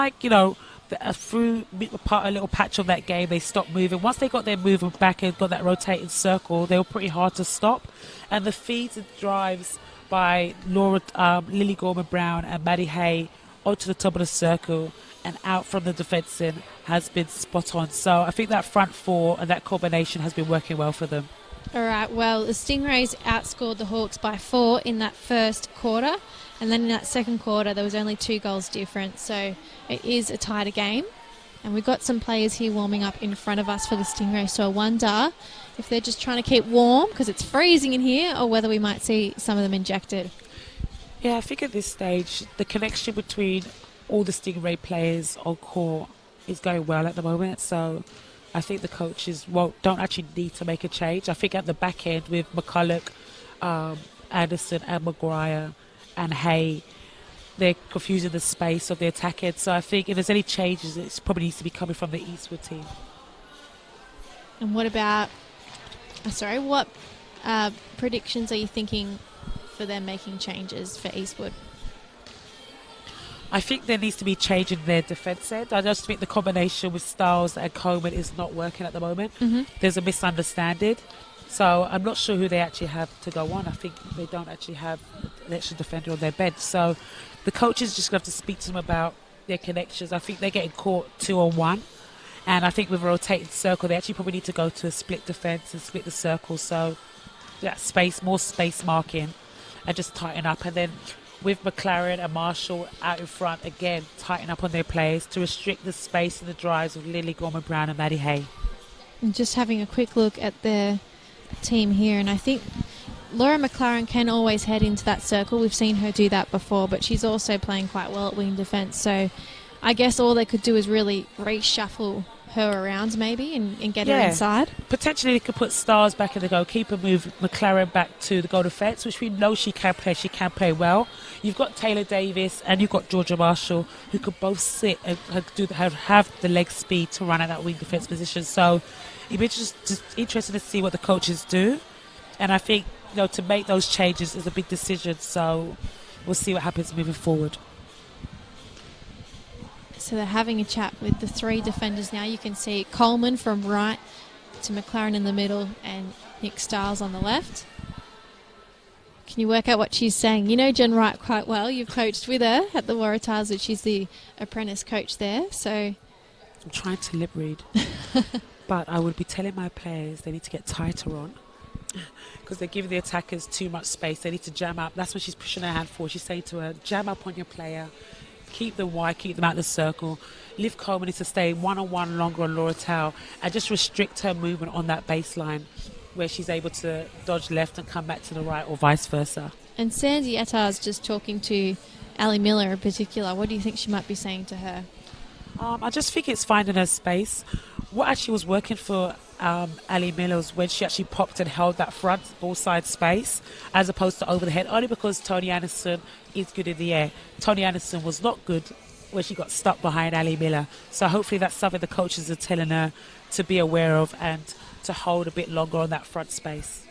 Speaker 2: through a little patch of that game, they stopped moving. Once they got their movement back and got that rotating circle, they were pretty hard to stop. And the feeds and drives by Lily Gorman-Brown and Maddie Hay onto the top of the circle and out from the defence end has been spot on. So I think that front four and that combination has been working well for them.
Speaker 1: All right, well, the Stingrays outscored the Hawks by 4 in that first quarter. And then in that second quarter, there was only 2 goals difference. So it is a tighter game. And we've got some players here warming up in front of us for the Stingrays. So I wonder if they're just trying to keep warm because it's freezing in here or whether we might see some of them injected.
Speaker 2: Yeah, I think at this stage, the connection between all the Stingray players on court is going well at the moment. So I think the coaches don't actually need to make a change. I think at the back end with McCulloch, Anderson and Maguire and Hay, they're confusing the space of the attack end. So I think if there's any changes, it probably needs to be coming from the Eastwood team.
Speaker 1: And what about, what predictions are you thinking for them making changes for Eastwood?
Speaker 2: I think there needs to be change in their defence end. I just think the combination with Stiles and Coleman is not working at the moment. Mm-hmm. There's a misunderstanding. So I'm not sure who they actually have to go on. I think they don't actually have an extra defender on their bench. So the coaches just have to speak to them about their connections. I think they're getting caught 2-on-1. And I think with a rotating circle, they actually probably need to go to a split defence and split the circle. So that more space marking and just tighten up. And then with McLaren and Marshall out in front, again, tighten up on their plays to restrict the space and the drives of Lily Gorman-Brown and Maddie Hay.
Speaker 1: And just having a quick look at their team here, and I think Laura McLaren can always head into that circle. We've seen her do that before, but she's also playing quite well at wing defence. So I guess all they could do is really reshuffle her around maybe and get her inside.
Speaker 2: Potentially they could put Stars back in the goalkeeper, move McLaren back to the goal defence, which we know she can play. She can play well. You've got Taylor Davis and you've got Georgia Marshall who could both sit and have the leg speed to run at that wing defence position. So it'd be just interesting to see what the coaches do. And I think to make those changes is a big decision. So we'll see what happens moving forward.
Speaker 1: So they're having a chat with the 3 defenders now. You can see Coleman from right to McLaren in the middle and Nick Stiles on the left. Can you work out what she's saying? You know Jen Wright quite well. You've coached with her at the Waratahs, which is the apprentice coach there. So
Speaker 2: I'm trying to lip read. But I would be telling my players they need to get tighter on because they're giving the attackers too much space. They need to jam up. That's what she's pushing her hand for. She's saying to her, jam up on your player. Keep them wide, keep them out of the circle. Liv Coleman needs to stay one-on-one longer on Laura Tao and just restrict her movement on that baseline where she's able to dodge left and come back to the right or vice versa.
Speaker 1: And Sandy Ettar's just talking to Ali Miller in particular. What do you think she might be saying to her?
Speaker 2: I just think it's finding her space. What actually was working for Ali Miller was when she actually popped and held that front ball side space as opposed to over the head, only because Tony Anderson is good in the air. Tony Anderson was not good when she got stuck behind Ali Miller. So hopefully that's something the coaches are telling her to be aware of and to hold a bit longer on that front space.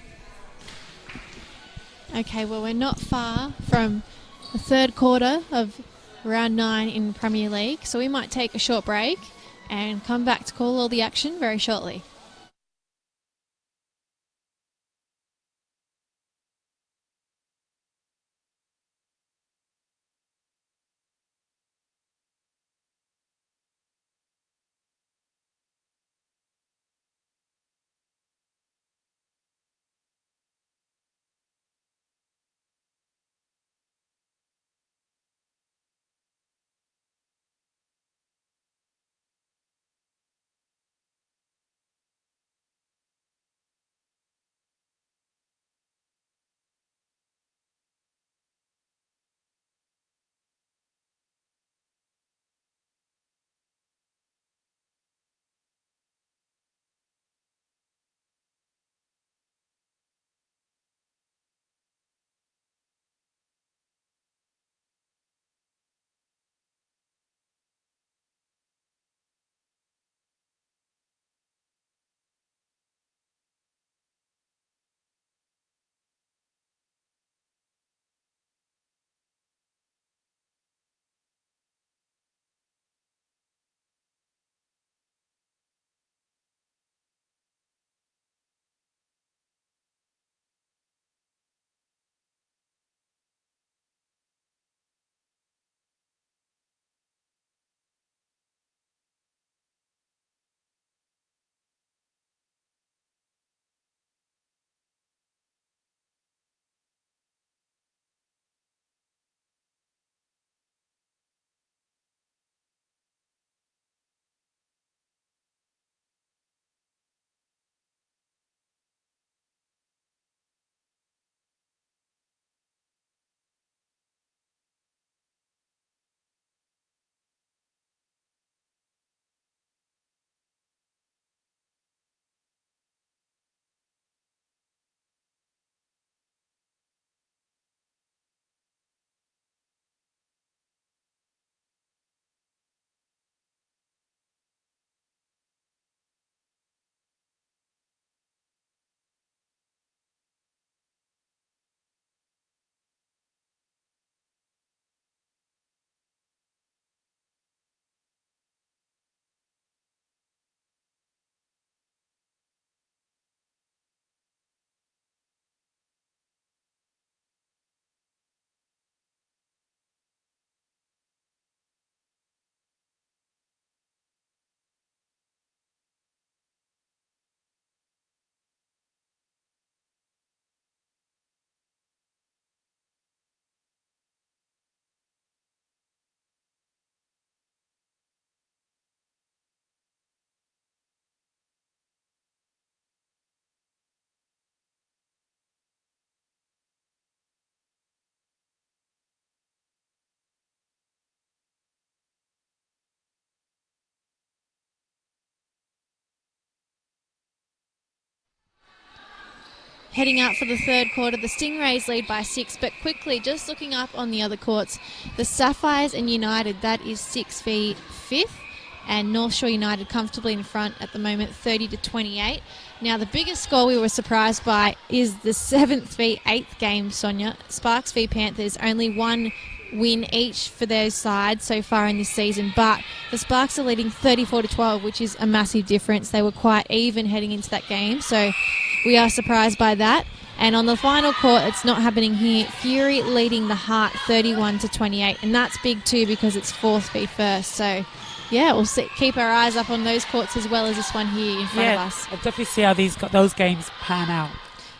Speaker 1: Okay, well, we're not far from the third quarter of round 9 in Premier League, so we might take a short break and come back to call all the action very shortly. Heading out for the third quarter, the Stingrays lead by 6, but quickly, just looking up on the other courts, the Sapphires and United, that is 6 v 5th, and North Shore United comfortably in front at the moment, 30-28. Now, the biggest score we were surprised by is the 7th v 8th game, Sonia. Sparks v Panthers, only one win each for their side so far in this season, but the Sparks are leading 34-12, which is a massive difference. They were quite even heading into that game, so we are surprised by that. And on the final court, it's not happening here. Fury leading the Heart 31-28, and that's big too because it's 4th v 1st. So, yeah, we'll keep our eyes up on those courts as well as this one here in front of us.
Speaker 2: I'll definitely see how those games pan out.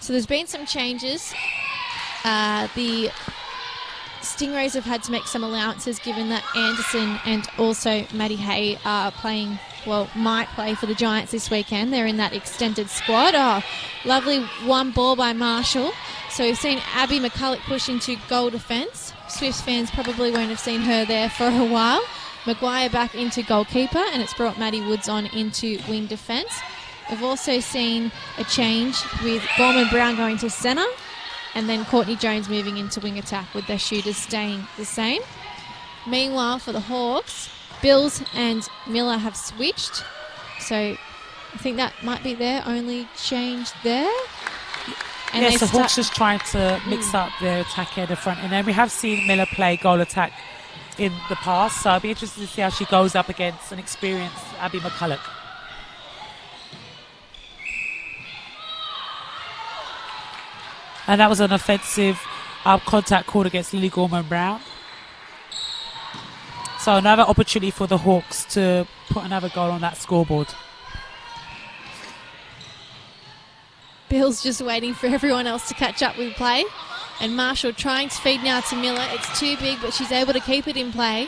Speaker 1: So there's been some changes. The Stingrays have had to make some allowances given that Anderson and also Maddie Hay are playing, might play for the Giants this weekend. They're in that extended squad. Oh, lovely one ball by Marshall. So we've seen Abby McCulloch push into goal defence. Swifts fans probably won't have seen her there for a while. Maguire back into goalkeeper, and it's brought Maddie Woods on into wing defence. We've also seen a change with Gorman Brown going to centre, and then Courtney Jones moving into wing attack with their shooters staying the same. Meanwhile, for the Hawks, Bills and Miller have switched. So I think that might be their only change there. And
Speaker 2: yes, the Hawks just trying to mix up their attack and the front. And then we have seen Miller play goal attack in the past, so I'll be interested to see how she goes up against an experienced Abby McCulloch. And that was an offensive contact called against Lily Gorman-Brown. So another opportunity for the Hawks to put another goal on that scoreboard.
Speaker 1: Bill's just waiting for everyone else to catch up with play. And Marshall trying to feed now to Miller. It's too big, but she's able to keep it in play.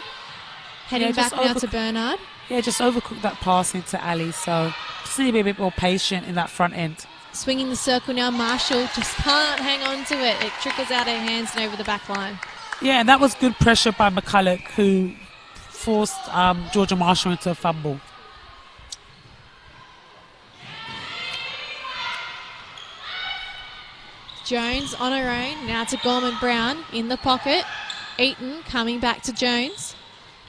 Speaker 1: Heading back now to Bernard.
Speaker 2: Yeah, just overcooked that pass into Ali. So just need to be a bit more patient in that front end.
Speaker 1: Swinging the circle now, Marshall just can't hang on to it. It trickles out her hands and over the back line.
Speaker 2: Yeah, and that was good pressure by McCulloch, who forced Georgia Marshall into a fumble.
Speaker 1: Jones on her own, now to Gorman Brown in the pocket. Eaton coming back to Jones.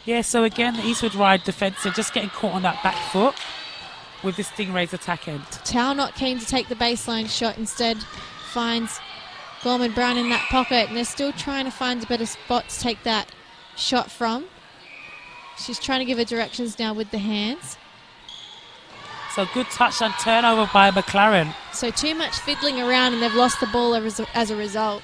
Speaker 2: Yeah, so again, the Eastwood Ride defensive, just getting caught on that back foot with the Stingrays attack end.
Speaker 1: Tao not keen to take the baseline shot, instead finds Gorman Brown in that pocket, and they're still trying to find a better spot to take that shot from. She's trying to give her directions now with the hands.
Speaker 2: So good touch and turnover by McLaren.
Speaker 1: So too much fiddling around, and they've lost the ball as a result.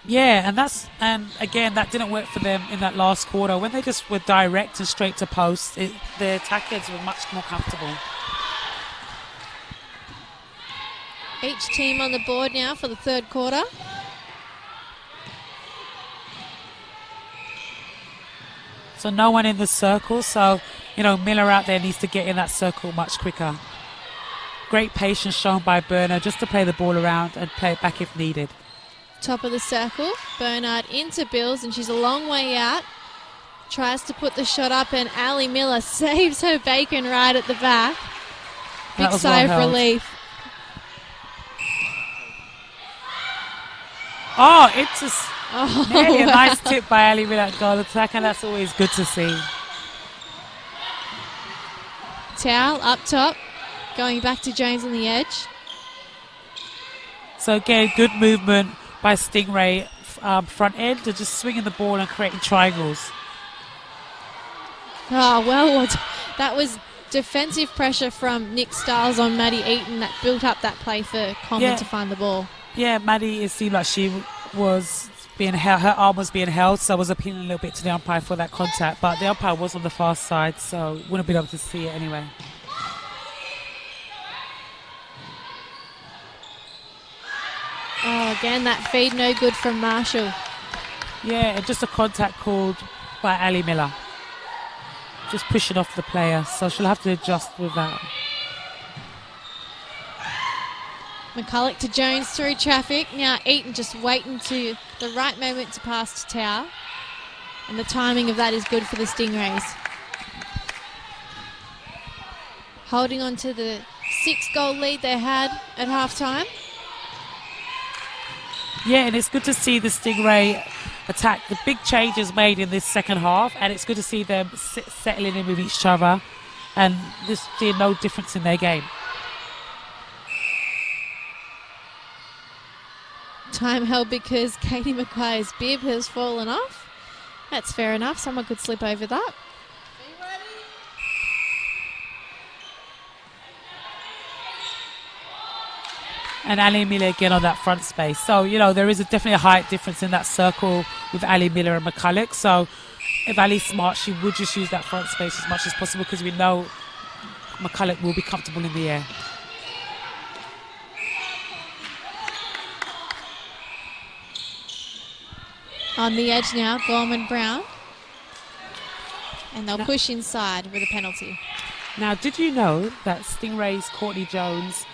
Speaker 2: Yeah, and again, that didn't work for them in that last quarter. When they just were direct and straight to post, the attackers were much more comfortable.
Speaker 1: Each team on the board now for the third quarter.
Speaker 2: So no one in the circle, so Miller out there needs to get in that circle much quicker. Great patience shown by Berner just to play the ball around and play it back if needed.
Speaker 1: Top of the circle, Bernard into Bills, and she's a long way out. Tries to put the shot up, and Ali Miller saves her bacon right at the back. Big sigh of relief.
Speaker 2: Oh, it's just nearly a nice tip by Ali with that goal attack, and that's always good to see.
Speaker 1: Towel up top, going back to Jones on the edge.
Speaker 2: So again, good movement by Stingray front end to just swinging the ball and creating triangles.
Speaker 1: Oh, well, that was defensive pressure from Nick Stiles on Maddie Eaton that built up that play for Coleman to find the ball. Yeah,
Speaker 2: Maddie, it seemed like she was being held, her arm was being held, so I was appealing a little bit to the umpire for that contact, but the umpire was on the far side, so wouldn't be able to see it anyway.
Speaker 1: Oh, again, that feed no good from Marshall.
Speaker 2: Yeah, and just a contact called by Ali Miller. Just pushing off the player, so she'll have to adjust with that.
Speaker 1: McCulloch to Jones through traffic. Now Eaton just waiting to the right moment to pass to Tower. And the timing of that is good for the Stingrays. Holding on to the 6-goal lead they had at halftime.
Speaker 2: Yeah, and it's good to see the Stingray attack. The big changes made in this second half, and it's good to see them settling in with each other and just seeing no difference in their game.
Speaker 1: Time held because Katie Mackay's bib has fallen off. That's fair enough. Someone could slip over that.
Speaker 2: And Ali Miller again on that front space. So, you know, there is definitely a height difference in that circle with Ali Miller and McCulloch. So if Ali's smart, she would just use that front space as much as possible because we know McCulloch will be comfortable in the air.
Speaker 1: On the edge now, Gorman Brown. And they'll push inside with a penalty.
Speaker 2: Now, did you know that Stingrays' Courtney Jones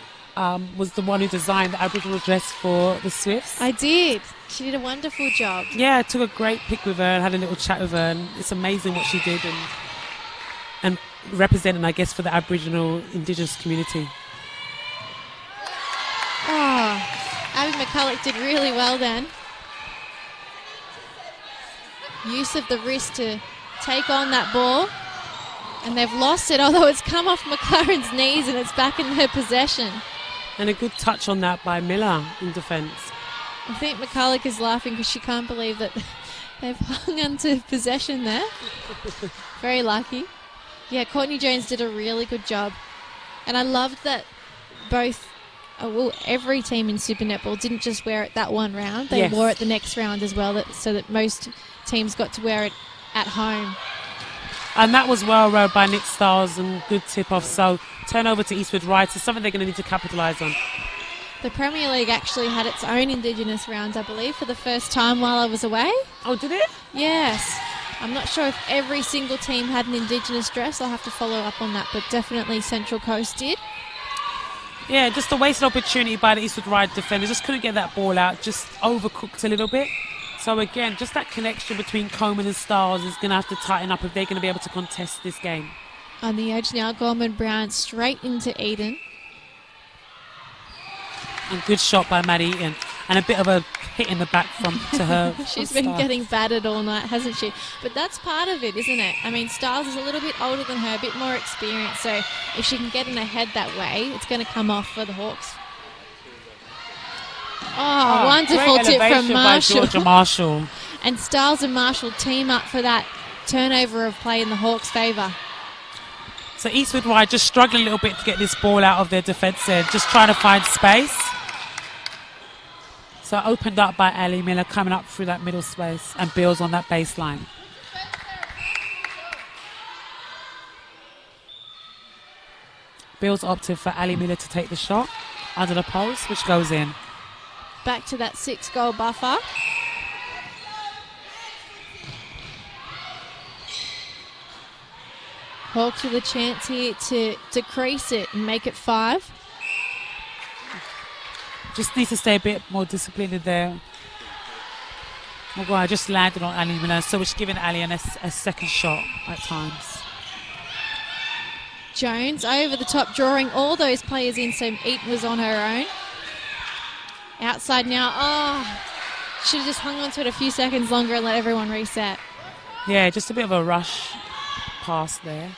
Speaker 2: was the one who designed the Aboriginal dress for the Swifts?
Speaker 1: I did. She did a wonderful job.
Speaker 2: Yeah, I took a great pic with her and had a little chat with her, and it's amazing what she did and representing, I guess, for the Aboriginal Indigenous community.
Speaker 1: Oh, Abby McCulloch did really well then. Use of the wrist to take on that ball. And they've lost it, although it's come off McLaren's knees and it's back in their possession.
Speaker 2: And a good touch on that by Miller in defence.
Speaker 1: I think McCulloch is laughing because she can't believe that they've hung onto possession there. Very lucky. Yeah, Courtney Jones did a really good job. And I loved that every team in Super Netball didn't just wear it that one round. They wore it the next round as well, so that most teams got to wear it at home.
Speaker 2: And that was well rowed by Nick Stiles and good tip-off. So turnover to Eastwood Rights is something they're going to need to capitalise on.
Speaker 1: The Premier League actually had its own Indigenous round, I believe, for the first time while I was away.
Speaker 2: Oh, did it?
Speaker 1: Yes. I'm not sure if every single team had an Indigenous dress. I'll have to follow up on that, but definitely Central Coast did.
Speaker 2: Yeah, just a wasted opportunity by the Eastwood Rights defenders. Just couldn't get that ball out. Just overcooked a little bit. So again, just that connection between Coleman and Stiles is going to have to tighten up if they're going to be able to contest this game.
Speaker 1: On the edge now, Gorman Brown straight into Eden.
Speaker 2: And good shot by Matt Eaton. And a bit of a hit in the back to her.
Speaker 1: She's been getting battered all night, hasn't she? But that's part of it, isn't it? I mean, Stiles is a little bit older than her, a bit more experienced. So if she can get in ahead that way, it's going to come off for the Hawks. Oh, wonderful tip from Marshall.
Speaker 2: By Georgia Marshall.
Speaker 1: And Stiles and Marshall team up for that turnover of play in the Hawks' favour.
Speaker 2: So Eastwood Wide just struggling a little bit to get this ball out of their defence end, just trying to find space. So opened up by Ali Miller coming up through that middle space and builds on that baseline. Bills opted for Ali Miller to take the shot under the post, which goes in.
Speaker 1: Back to that 6-goal buffer. Hawks with a chance here to decrease it and make it 5.
Speaker 2: Just needs to stay a bit more disciplined in there. Maguire just landed on Ali Miller, so it's giving Ali a second shot at times.
Speaker 1: Jones over the top, drawing all those players in, so Eaton was on her own. Outside now. Oh, should have just hung on to it a few seconds longer and let everyone reset.
Speaker 2: Yeah, just a bit of a rush pass there.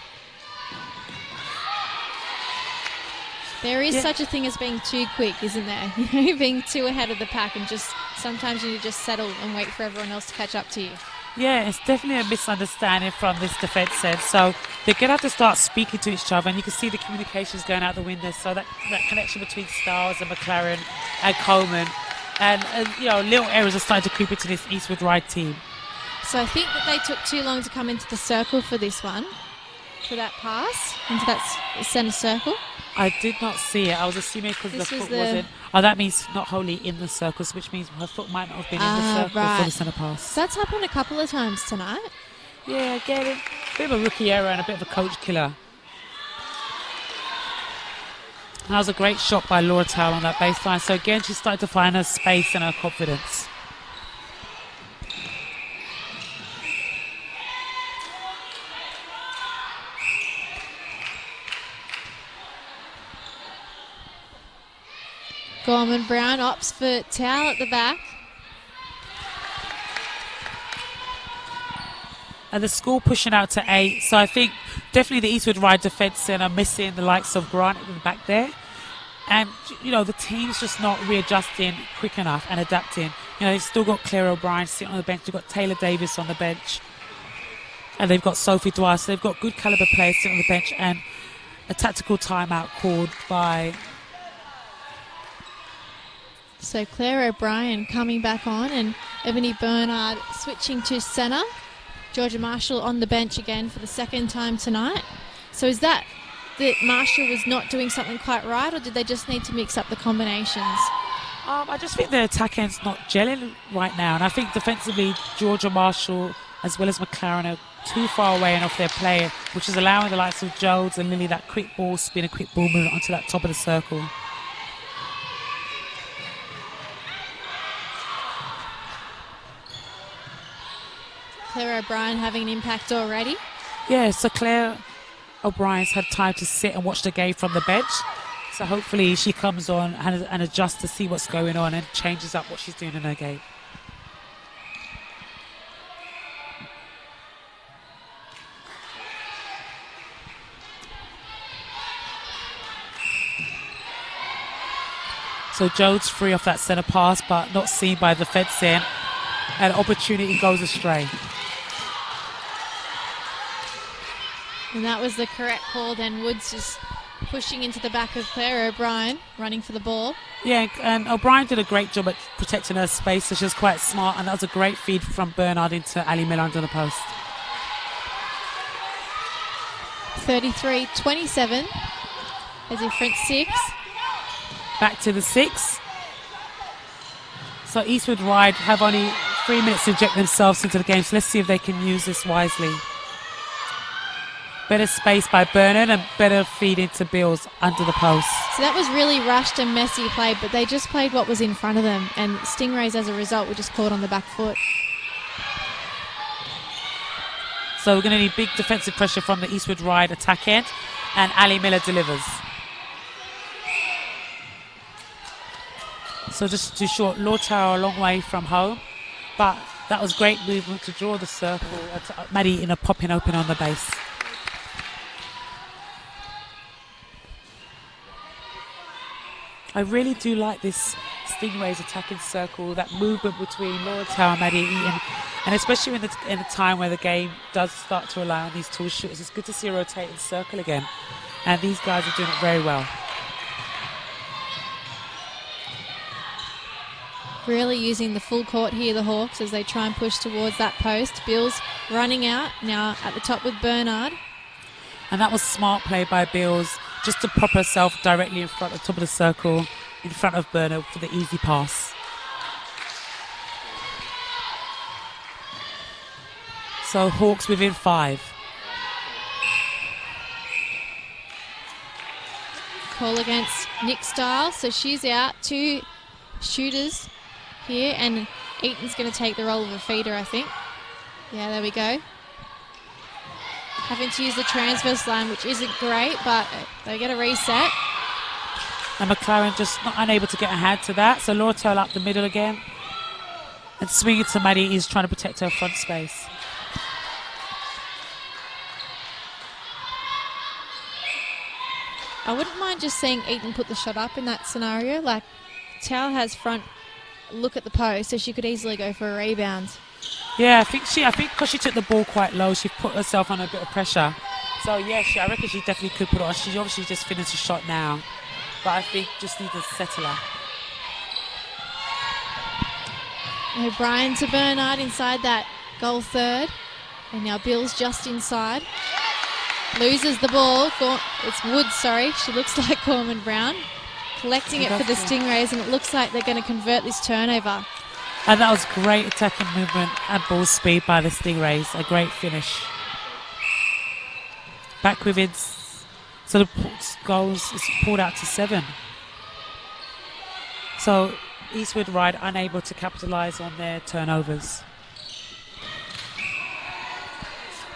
Speaker 1: There is such a thing as being too quick, isn't there? You know, being too ahead of the pack, and just sometimes you need to just settle and wait for everyone else to catch up to you.
Speaker 2: Yeah, it's definitely a misunderstanding from this defence end. So they're going to have to start speaking to each other, and you can see the communications going out the window. So that connection between Stiles and McLaren and Coleman, and you know, little errors are starting to creep into this Eastwood Ride team.
Speaker 1: So I think that they took too long to come into the circle for this one, for that pass into that centre circle.
Speaker 2: I did not see it. I was assuming because the foot wasn't. Oh, that means not wholly in the circles, which means her foot might not have been in the circle for the centre pass.
Speaker 1: So that's happened a couple of times tonight.
Speaker 2: Yeah, I get it. Bit of a rookie error and a bit of a coach killer. That was a great shot by Laura Towell on that baseline. So again, she's starting to find her space and her confidence.
Speaker 1: Gorman Brown opts for Towell at the back.
Speaker 2: and the score pushing out to 8. So I think definitely the Eastwood Ride defence centre missing the likes of Grant in the back there. And, the team's just not readjusting quick enough and adapting. They've still got Claire O'Brien sitting on the bench. They've got Taylor Davis on the bench. And they've got Sophie Dwyer. So they've got good calibre players sitting on the bench. And a tactical timeout called by...
Speaker 1: So Claire O'Brien coming back on and Ebony Bernard switching to centre. Georgia Marshall on the bench again for the second time tonight. So is that Marshall was not doing something quite right, or did they just need to mix up the combinations?
Speaker 2: I just think the attack end's not gelling right now. And I think defensively, Georgia Marshall as well as McLaren are too far away and off their play, which is allowing the likes of Jones and Lily that quick ball spin, a quick ball movement onto that top of the circle.
Speaker 1: Claire O'Brien having an impact already.
Speaker 2: Yeah, so Claire O'Brien's had time to sit and watch the game from the bench. So hopefully she comes on and adjusts to see what's going on and changes up what she's doing in her game. So Jones free off that centre pass, but not seen by the fence in. And opportunity goes astray.
Speaker 1: And that was the correct call. Then Woods just pushing into the back of Claire O'Brien, running for the ball.
Speaker 2: Yeah, and O'Brien did a great job at protecting her space, so she was quite smart, and that was a great feed from Bernard into Ali Miller under the post.
Speaker 1: 33-27 as he front 6.
Speaker 2: Back to the 6. So Eastwood Ride have only 3 minutes to inject themselves into the game, so let's see if they can use this wisely. Better space by Bernard and better feed into Bills under the post.
Speaker 1: So that was really rushed and messy play, but they just played what was in front of them, and Stingrays as a result were just caught on the back foot.
Speaker 2: So we're going to need big defensive pressure from the Eastwood Ride attack end, and Ali Miller delivers. So just too short. Law Tower a long way from home, but that was great movement to draw the circle. Maddie in a popping open on the base. I really do like this Stingrays attacking circle, that movement between Laura Tower and Maddie Eaton, and especially in a time where the game does start to rely on these tall shooters. It's good to see a rotating circle again, and these guys are doing it very well.
Speaker 1: Really using the full court here, the Hawks, as they try and push towards that post. Bills running out now at the top with Bernard.
Speaker 2: And that was smart play by Bills, just to prop herself directly in front of the top of the circle, in front of Bernard for the easy pass. So Hawks within 5.
Speaker 1: Call against Nick Stiles, so she's out. 2 shooters here, and Eaton's going to take the role of a feeder, I think. Yeah, there we go. Having to use the transverse line, which isn't great, but they get a reset.
Speaker 2: And McLaren just not unable to get a hand to that. So Lortel up the middle again. And swinging to Maddie is trying to protect her front space.
Speaker 1: I wouldn't mind just seeing Eaton put the shot up in that scenario. Like, Tao has front look at the post, so she could easily go for a rebound.
Speaker 2: Yeah, I think because she took the ball quite low, she put herself under a bit of pressure. So yeah, I reckon she definitely could put it on. She obviously just finished a shot now, but I think just need to settle her.
Speaker 1: O'Brien to Bernard inside that goal third, and now Bill's just inside. Loses the ball. It's Woods, sorry. She looks like Corman Brown. Collecting it for the Stingrays, and it looks like they're going to convert this turnover.
Speaker 2: And that was great attacking movement and ball speed by the Stingrays. A great finish. Back within, so the goals is pulled out to 7. So Eastwood Ride unable to capitalise on their turnovers.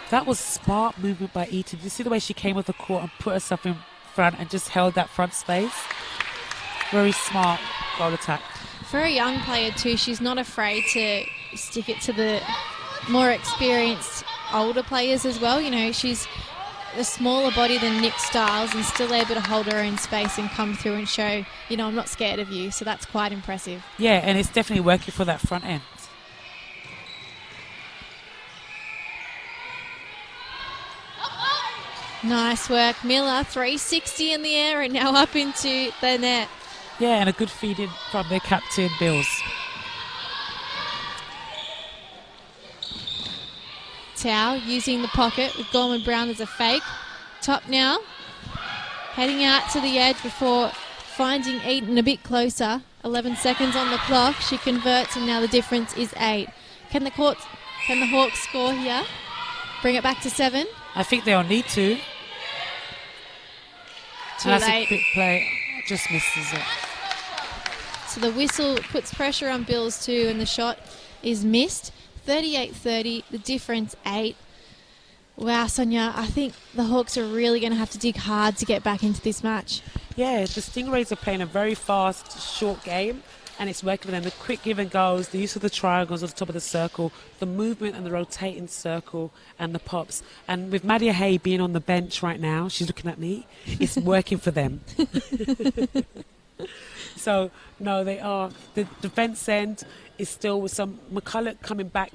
Speaker 2: That was smart movement by Eaton. Did you see the way she came with the court and put herself in front and just held that front space? Very smart goal attack.
Speaker 1: For a young player too, she's not afraid to stick it to the more experienced older players as well. You know, she's a smaller body than Nick Stiles and still able to hold her own space and come through and show, you know, I'm not scared of you. So that's quite impressive.
Speaker 2: Yeah, and it's definitely working for that front end.
Speaker 1: Nice work, Miller. 360 in the air and now up into the net.
Speaker 2: Yeah, and a good feed in from their captain, Bills.
Speaker 1: Tao using the pocket with Gorman Brown as a fake. Top now. Heading out to the edge before finding Eaton a bit closer. 11 seconds on the clock. She converts and now the difference is 8. Can the Hawks score here? Bring it back to 7?
Speaker 2: I think they'll need to. That's a quick play. Just misses it.
Speaker 1: So the whistle puts pressure on Bills too, and the shot is missed. 38-30, the difference 8. Wow, Sonia, I think the Hawks are really going to have to dig hard to get back into this match.
Speaker 2: Yeah, the Stingrays are playing a very fast, short game, and it's working for them. The quick give and goes, the use of the triangles at the top of the circle, the movement and the rotating circle, and the pops. And with Madia Hay being on the bench right now, she's looking at me, it's working for them. So, no, they are. The defence end is still with some McCulloch coming back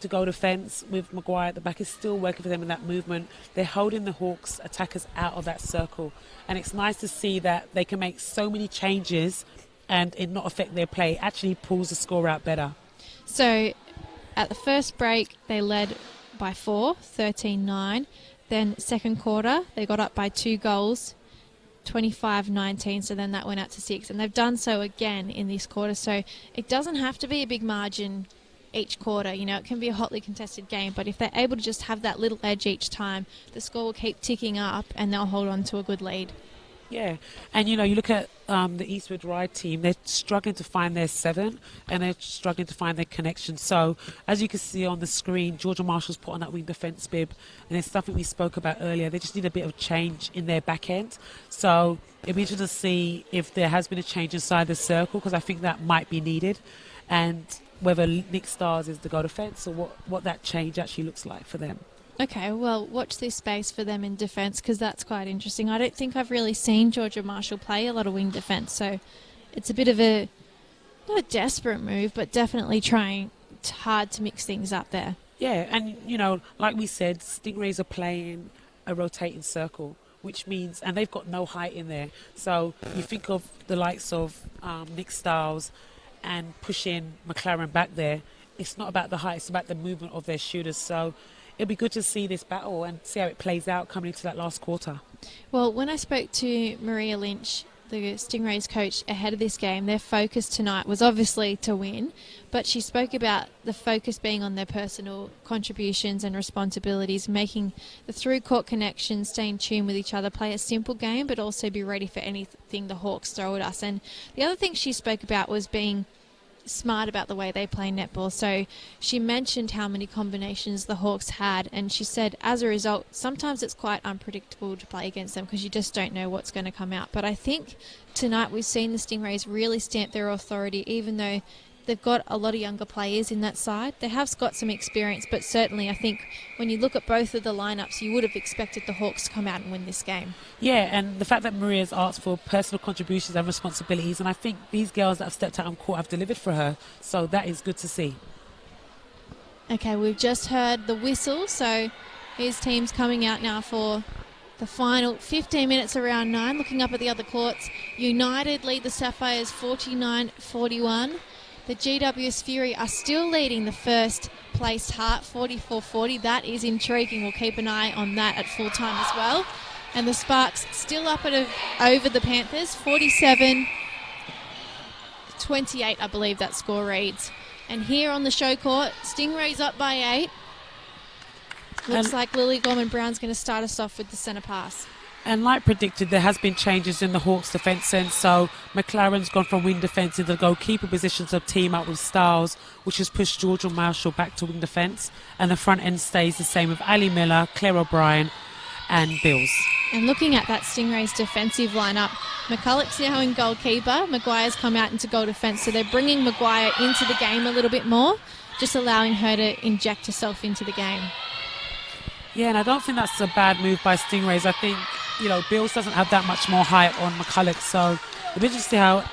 Speaker 2: to go defence with Maguire at the back is still working for them in that movement. They're holding the Hawks attackers out of that circle. And it's nice to see that they can make so many changes and it not affect their play. It actually pulls the score out better. So
Speaker 1: at the first break, they led by 4, 13-9. Then second quarter, they got up by 2 goals, 25-19, so then that went out to 6. And they've done so again in this quarter. So it doesn't have to be a big margin each quarter. You know, it can be a hotly contested game, but if they're able to just have that little edge each time, the score will keep ticking up and they'll hold on to a good lead.
Speaker 2: Yeah, and you know, you look at the Eastwood Ride team, they're struggling to find their 7 and they're struggling to find their connection. So, as you can see on the screen, Georgia Marshall's put on that wing defence bib, and it's something we spoke about earlier. They just need a bit of change in their back end. So, it'll be interesting to see if there has been a change inside the circle, because I think that might be needed, and whether Nick Stars is the goal defence or what that change actually looks like for them.
Speaker 1: Okay, well, watch this space for them in defence, because that's quite interesting. I don't think I've really seen Georgia Marshall play a lot of wing defence, so it's a bit of a, not a desperate move, but definitely trying hard to mix things up there.
Speaker 2: Yeah, and, you know, like we said, Stingrays are playing a rotating circle, which means, and they've got no height in there. So you think of the likes of Nick Stiles and pushing McLaren back there. It's not about the height, it's about the movement of their shooters. So it'll be good to see this battle and see how it plays out coming into that last quarter.
Speaker 1: Well, when I spoke to Maria Lynch, the Stingrays coach, ahead of this game, their focus tonight was obviously to win, but she spoke about the focus being on their personal contributions and responsibilities, making the through-court connections, stay in tune with each other, play a simple game, but also be ready for anything the Hawks throw at us. And the other thing she spoke about was being smart about the way they play netball. So she mentioned how many combinations the Hawks had, and she said as a result sometimes it's quite unpredictable to play against them because you just don't know what's going to come out. But I think tonight we've seen the Stingrays really stamp their authority, even though they've got a lot of younger players in that side. They have got some experience, but certainly I think when you look at both of the lineups, you would have expected the Hawks to come out and win this game. Yeah,
Speaker 2: and the fact that Maria's asked for personal contributions and responsibilities, and I think these girls that have stepped out on court have delivered for her, so that is good to see.
Speaker 1: Okay, we've just heard the whistle, so his team's coming out now for the final 15 minutes around 9. Looking up at the other courts, United lead the Sapphires 49-41. The GWS Fury are still leading the first place Hart 44-40. That is intriguing. We'll keep an eye on that at full time as well. And the Sparks still up at over the Panthers 47-28, I believe that score reads. And here on the show court, Stingrays up by 8. Looks like Lily Gorman-Brown's going to start us off with the centre pass.
Speaker 2: And like predicted, there has been changes in the Hawks' defence end. So McLaren's gone from wing defence into the goalkeeper position to team up with Stiles, which has pushed Georgia Marshall back to wing defence. And the front end stays the same with Ali Miller, Claire O'Brien and Bills.
Speaker 1: And looking at that Stingrays defensive lineup, McCulloch's now in goalkeeper. Maguire's come out into goal defence. So they're bringing Maguire into the game a little bit more, just allowing her to inject herself into the game.
Speaker 2: Yeah, and I don't think that's a bad move by Stingrays. I think, Bills doesn't have that much more height on McCulloch, so it'll be interesting to see how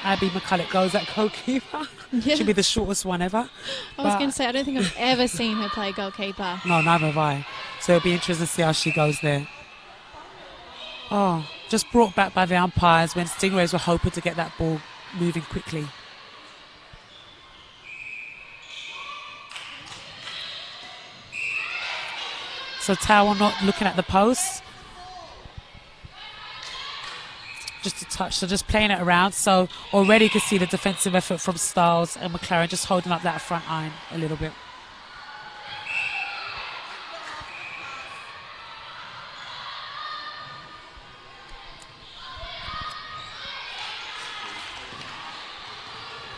Speaker 2: Abby McCulloch goes at goalkeeper.
Speaker 1: Yeah.
Speaker 2: She'll be the shortest one ever.
Speaker 1: I was going to say, I don't think I've ever seen her play goalkeeper.
Speaker 2: No, neither have I. So it'll be interesting to see how she goes there. Oh, just brought back by the umpires when Stingrays were hoping to get that ball moving quickly. So Towel not looking at the post. Just a touch, so just playing it around. So already you can see the defensive effort from Styles and McLaren just holding up that front line a little bit.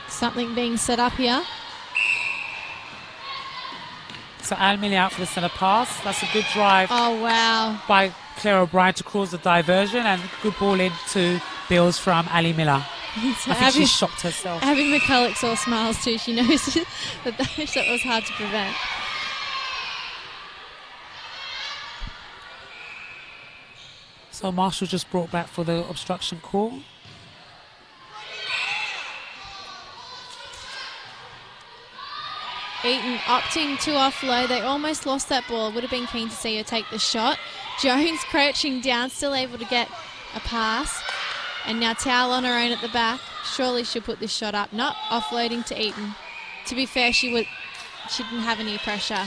Speaker 1: Something being set up here.
Speaker 2: So Al-Mili out for the centre pass. That's a good drive.
Speaker 1: Oh, wow.
Speaker 2: By Claire O'Brien to cause the diversion, and good ball into Bills from Ali Miller. I think she shocked herself.
Speaker 1: Abby McCulloch's all smiles too. She knows that shot was hard to prevent.
Speaker 2: So Marshall just brought back for the obstruction call.
Speaker 1: Eaton opting to offload. They almost lost that ball. Would have been keen to see her take the shot. Jones crouching down, still able to get a pass. And now Towel on her own at the back. Surely she'll put this shot up. Not offloading to Eaton. To be fair, she didn't have any pressure.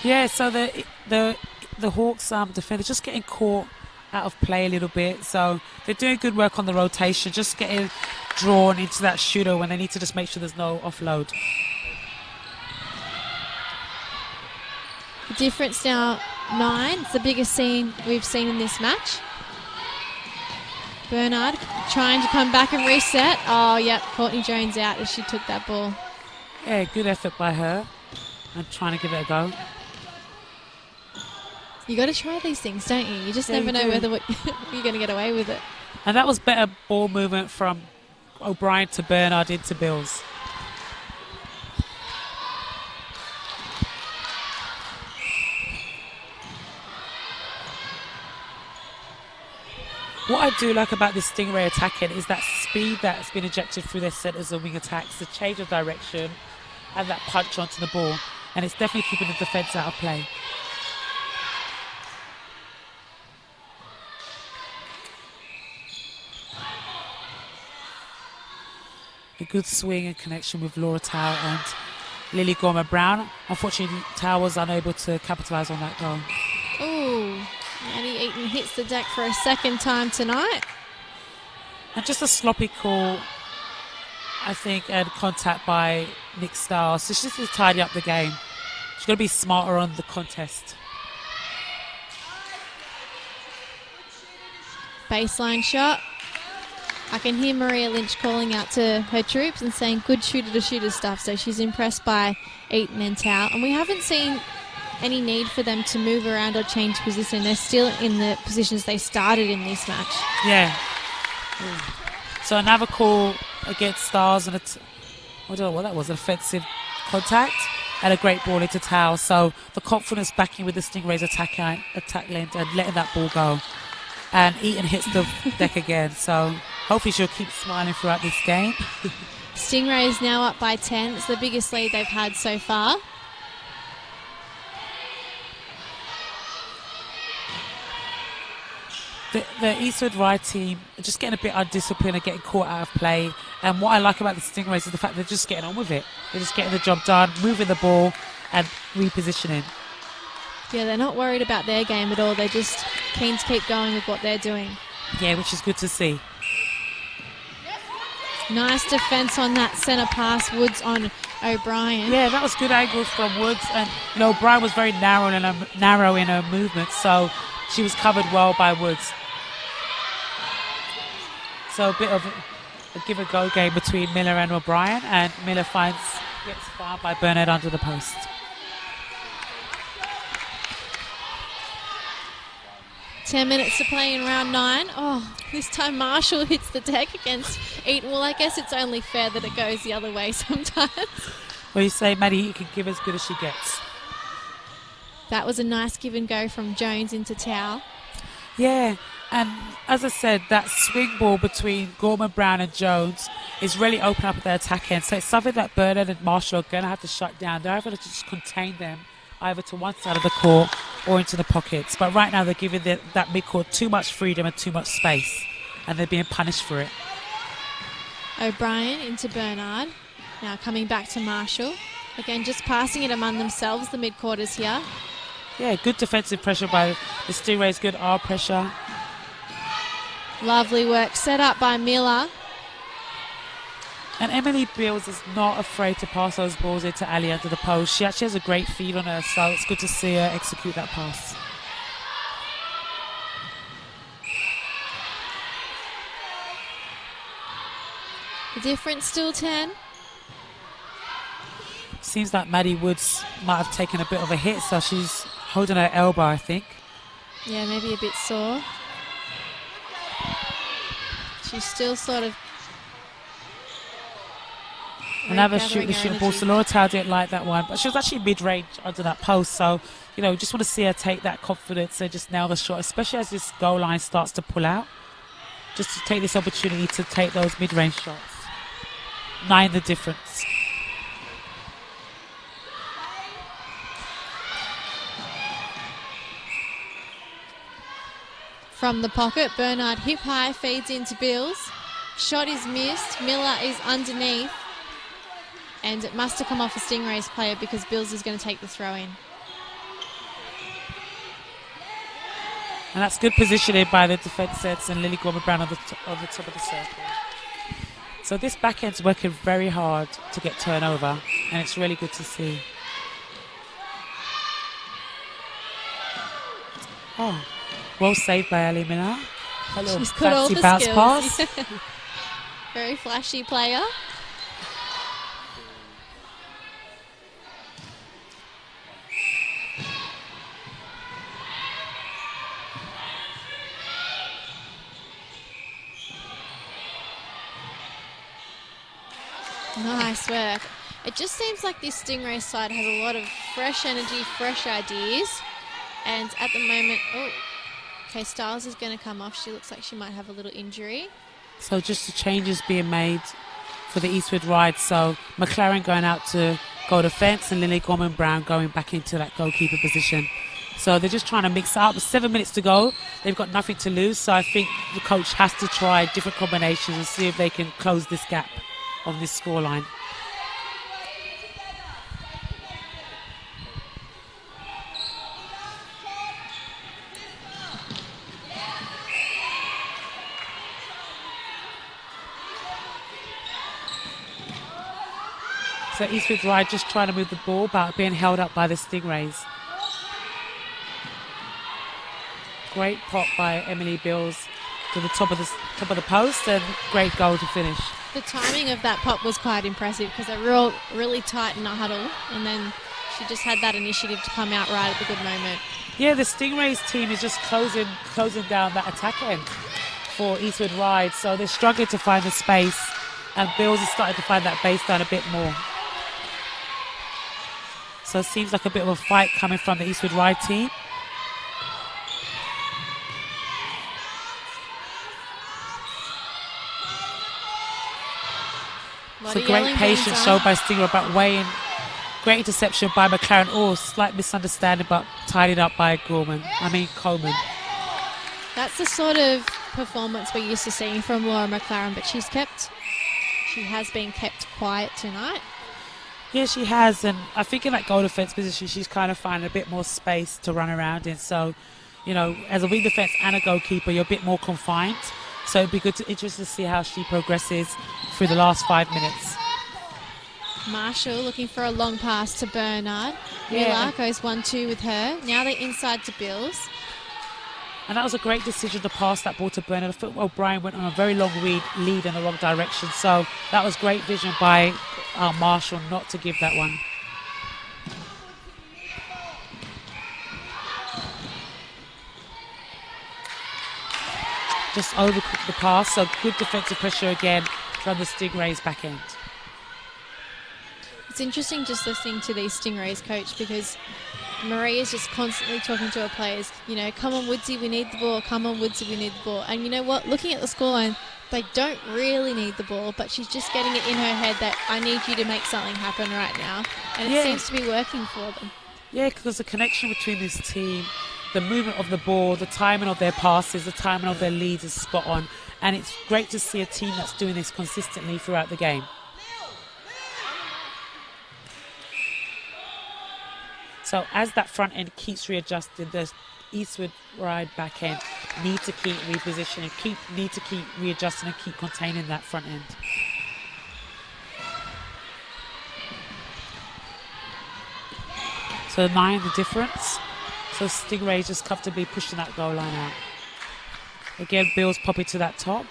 Speaker 2: Yeah, so the Hawks defender just getting caught out of play a little bit. So they're doing good work on the rotation, just getting drawn into that shooter when they need to just make sure there's no offload.
Speaker 1: The difference now 9. It's the biggest scene we've seen in this match. Bernard trying to come back and reset. Oh, yeah, Courtney Jones out as she took that ball.
Speaker 2: Yeah, good effort by her. I'm trying to give it a go.
Speaker 1: You got to try these things, don't you? You just never know whether you're going to get away with it.
Speaker 2: And that was better ball movement from O'Brien to Bernard into Bills. What I do like about this Stingray attacking is that speed that's been injected through their centres and wing attacks, the change of direction and that punch onto the ball. And it's definitely keeping the defence out of play. A good swing and connection with Laura Tao and Lily Gorman-Brown. Unfortunately, Tao was unable to capitalise on that goal.
Speaker 1: Ooh. Maddie Eaton hits the deck for a second time tonight.
Speaker 2: And just a sloppy call, I think, and contact by Nick Stiles. So she's just to tidy up the game. She's got to be smarter on the contest. Baseline
Speaker 1: shot. I can hear Maria Lynch calling out to her troops and saying good shooter to shooter stuff. So she's impressed by Eaton and Tao. And we haven't seen any need for them to move around or change position. They're still in the positions they started in this match.
Speaker 2: Yeah. So another call against Stars, and I don't know what that was, an offensive contact and a great ball into Tao. So the confidence backing with the Stingrays attack length and letting that ball go. And Eaton hits the deck again. So hopefully she'll keep smiling throughout this game.
Speaker 1: Stingrays now up by 10. It's the biggest lead they've had so far.
Speaker 2: The Eastwood Rye team are just getting a bit undisciplined and getting caught out of play. And what I like about the Stingrays is the fact they're just getting on with it. They're just getting the job done, moving the ball and repositioning.
Speaker 1: Yeah, they're not worried about their game at all. They're just keen to keep going with what they're doing.
Speaker 2: Yeah, which is good to see.
Speaker 1: Nice defence on that centre pass. Woods on O'Brien.
Speaker 2: Yeah, that was good angles from Woods. And, O'Brien was very narrow in her movement, so she was covered well by Woods. So a bit of a give-and-go game between Miller and O'Brien, and Miller gets fouled by Burnett under the post.
Speaker 1: Ten minutes to play in round 9. Oh, this time Marshall hits the deck against Eaton. Well, I guess it's only fair that it goes the other way sometimes.
Speaker 2: Well, you say, Maddie, you can give as good as she gets.
Speaker 1: That was a nice give and go from Jones into Tao.
Speaker 2: Yeah, and as I said, that swing ball between Gorman, Brown and Jones is really opening up their attack end. So it's something that Bernard and Marshall are going to have to shut down. They're able to just contain them either to one side of the court or into the pockets. But right now they're giving that midcourt too much freedom and too much space, and they're being punished for it.
Speaker 1: O'Brien into Bernard. Now coming back to Marshall. Again, just passing it among themselves, the mid-quarters here.
Speaker 2: Yeah, good defensive pressure by the Stingrays, good R pressure.
Speaker 1: Lovely work set up by Miller.
Speaker 2: And Emily Beals is not afraid to pass those balls into Ali under the post. She actually has a great feed on her, so it's good to see her execute that pass.
Speaker 1: The difference still 10.
Speaker 2: Seems like Maddie Woods might have taken a bit of a hit, so she's holding her elbow, I think.
Speaker 1: Yeah, maybe a bit sore. She's still sort of
Speaker 2: another shoot ball. So Laura Tao didn't like that one, but she was actually mid-range under that post. So, just want to see her take that confidence and just nail the shot, especially as this goal line starts to pull out. Just to take this opportunity to take those mid-range shots. 9 the difference.
Speaker 1: From the pocket, Bernard hip high feeds into Bills. Shot is missed. Miller is underneath. And it must have come off a Stingrays player because Bills is going to take the throw in.
Speaker 2: And that's good positioning by the defence sets and Lily Gorman-Brown on the top of the circle. So this backend's working very hard to get turnover, and it's really good to see. Oh, well saved by Ali Miller. Hello,
Speaker 1: she's got all the
Speaker 2: bounce
Speaker 1: skills.
Speaker 2: Pass.
Speaker 1: Very flashy player. Nice work. It just seems like this Stingray side has a lot of fresh energy, fresh ideas. And at the moment, okay, Styles is going to come off. She looks like she might have a little injury.
Speaker 2: So just the changes being made for the Eastwood Ride. So McLaren going out to goal defence and Lily Gorman-Brown going back into that goalkeeper position. So they're just trying to mix it up. 7 minutes to go. They've got nothing to lose. So I think the coach has to try different combinations and see if they can close this gap on this scoreline. So Eastwood Ride just trying to move the ball, but being held up by the Stingrays. Great pop by Emily Bills to the top of the post, and great goal to finish.
Speaker 1: The timing of that pop was quite impressive because they were all really tight in a huddle, and then she just had that initiative to come out right at the good moment.
Speaker 2: Yeah, the Stingrays team is just closing down that attack end for Eastwood Ride, so they're struggling to find the space, and Bills is starting to find that baseline a bit more. So it seems like a bit of a fight coming from the Eastwood Ride team. It's a great patience shown by Stingray, but weighing. Great interception by McLaren. Oh, slight misunderstanding, but tidied up by Coleman.
Speaker 1: That's the sort of performance we're used to seeing from Laura McLaren, but she has been kept quiet tonight.
Speaker 2: Yeah, she has, and I think in that goal defence position, she's kind of finding a bit more space to run around in. So, as a wing defence and a goalkeeper, you're a bit more confined. So it'd be interesting to see how she progresses through the last 5 minutes.
Speaker 1: Marshall looking for a long pass to Bernard. Miller goes 1-2 with her. Now they're inside to Bills.
Speaker 2: And that was a great decision to pass that ball to Bernard. I thought O'Brien went on a very long lead in the wrong direction. So that was great vision by Marshall not to give that one. Just over the pass, so good defensive pressure again from the Stingrays back end.
Speaker 1: It's interesting just listening to these Stingrays coach because Maria's just constantly talking to her players, come on Woodsy, we need the ball, come on Woodsy, we need the ball. And you know what, looking at the scoreline, they don't really need the ball, but she's just getting it in her head that I need you to make something happen right now. And it seems to be working for them.
Speaker 2: Yeah, because the connection between this team, the movement of the ball, the timing of their passes, the timing of their leads is spot on. And it's great to see a team that's doing this consistently throughout the game. So as that front end keeps readjusting, the Eastwood Ride back end need to keep repositioning, need to keep readjusting and keep containing that front end. So 9 the difference. So Stingrays just comfortably pushing that goal line out. Again, Bill's popping to that top.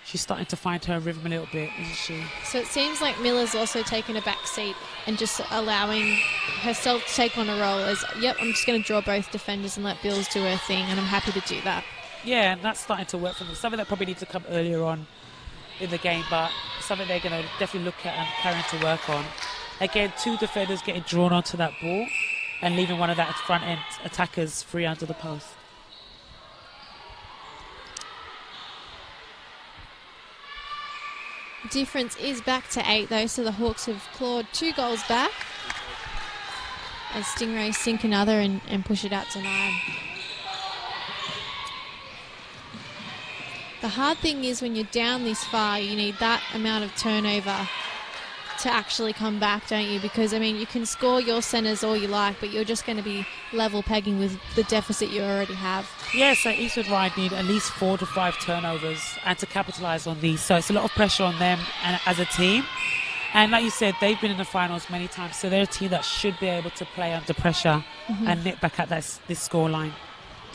Speaker 2: She's starting to find her rhythm a little bit, isn't she?
Speaker 1: So it seems like Miller's also taken a back seat and just allowing herself to take on a role as, yep, I'm just going to draw both defenders and let Bills do her thing, and I'm happy to do that.
Speaker 2: Yeah, and that's starting to work for them. Something that probably needs to come earlier on in the game, but something they're going to definitely look at and carrying to work on. Again, 2 defenders getting drawn onto that ball and leaving one of that front end attackers free under the post.
Speaker 1: Difference is back to 8 though, so the Hawks have clawed 2 goals back as Stingrays sink another and push it out to 9. The hard thing is when you're down this far, you need that amount of turnover to actually come back, don't you? Because, I mean, you can score your centres all you like, but you're just going to be level pegging with the deficit you already have.
Speaker 2: Yeah, so Eastwood Ride need at least 4 to 5 turnovers and to capitalise on these. So it's a lot of pressure on them and as a team. And like you said, they've been in the finals many times, so they're a team that should be able to play under pressure and nip back at this score line.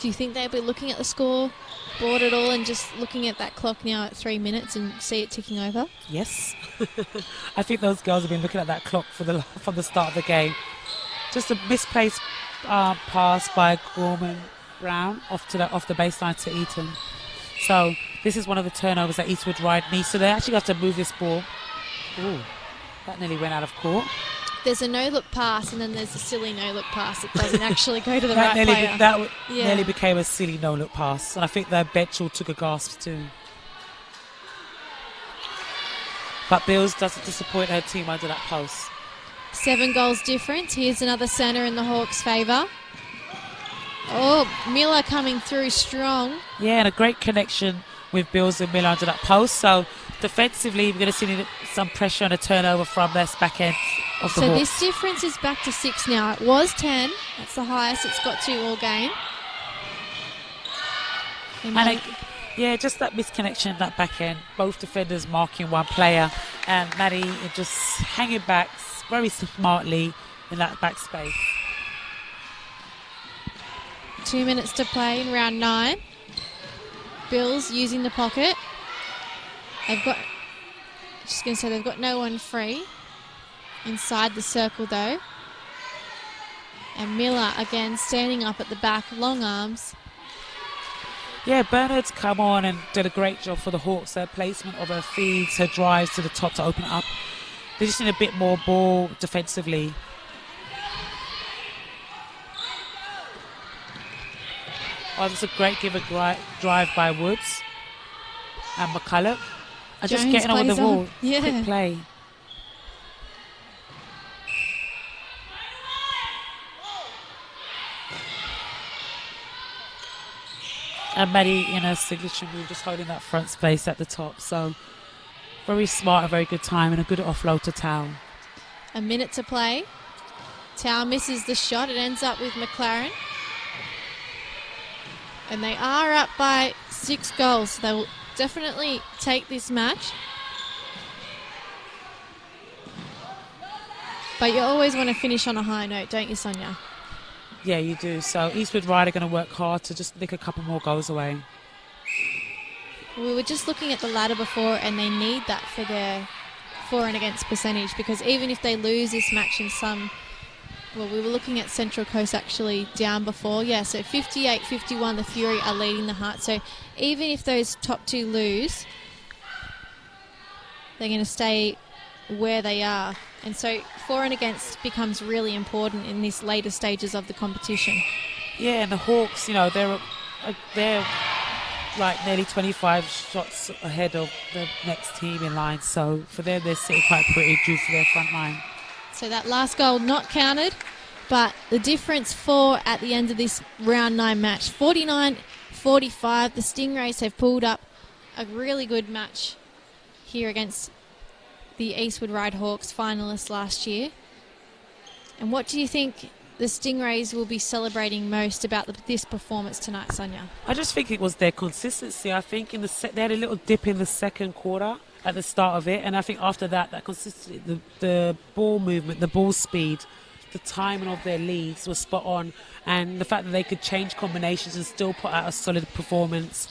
Speaker 1: Do you think they'll be looking at the score board at all and just looking at that clock now at 3 minutes and see it ticking over?
Speaker 2: Yes. I think those girls have been looking at that clock from the start of the game. Just a misplaced pass by Gorman Brown off the baseline to Eaton. So this is one of the turnovers that Eastwood Ride needs. So they actually have to move this ball. Ooh, that nearly went out of court.
Speaker 1: There's a no-look pass and then there's a silly no-look pass. It doesn't actually go to the right player.
Speaker 2: That nearly became a silly no-look pass. And I think their bench all took a gasp too. But Bills doesn't disappoint her team under that post.
Speaker 1: 7 goals difference. Here's another centre in the Hawks' favour. Oh, Miller coming through strong.
Speaker 2: Yeah, and a great connection with Bills and Miller under that post. So defensively, we're going to see some pressure and a turnover from this back end of the Hawks.
Speaker 1: So this difference is back to 6 now. It was 10. That's the highest it's got to all game.
Speaker 2: Yeah, just that misconnection, that back end. Both defenders marking one player. And Maddie just hanging back very smartly in that back space.
Speaker 1: 2 minutes to play in round 9. Bills using the pocket. They've got no one free inside the circle though. And Miller again standing up at the back, long arms.
Speaker 2: Yeah, Bernard's come on and did a great job for the Hawks. Her placement of her feeds, her drives to the top to open up. They just need a bit more ball defensively. Oh, that's a great drive by Woods and McCulloch. And just getting on with the ball.
Speaker 1: Yeah.
Speaker 2: Quick play. And Maddie in her signature move, just holding that front space at the top. So very smart, a very good time, and a good offload to Tao.
Speaker 1: A minute to play. Tao misses the shot. It ends up with McLaren. And they are up by 6 goals. They will definitely take this match. But you always want to finish on a high note, don't you, Sonia?
Speaker 2: Yeah, you do. So Eastwood Ride are going to work hard to just nick a couple more goals away.
Speaker 1: We were just looking at the ladder before, and they need that for their for and against percentage, because even if they lose this match in some... Well, we were looking at Central Coast actually down before. Yeah, so 58-51, the Fury are leading the Heart. So even if those top 2 lose, they're going to stay where they are. And so for and against becomes really important in these later stages of the competition.
Speaker 2: Yeah, and the Hawks, they're like nearly 25 shots ahead of the next team in line. So for them, they're sitting quite pretty due for their front line.
Speaker 1: So that last goal not counted, but the difference at the end of this round 9 match, 49-45. The Stingrays have pulled up a really good match here against the Eastwood Ride Hawks, finalists last year. And what do you think the Stingrays will be celebrating most about this performance tonight, Sonia?
Speaker 2: I just think it was their consistency. I think they had a little dip in the second quarter at the start of it, and I think after that consistency, the ball movement, the ball speed, the timing of their leads was spot on, and the fact that they could change combinations and still put out a solid performance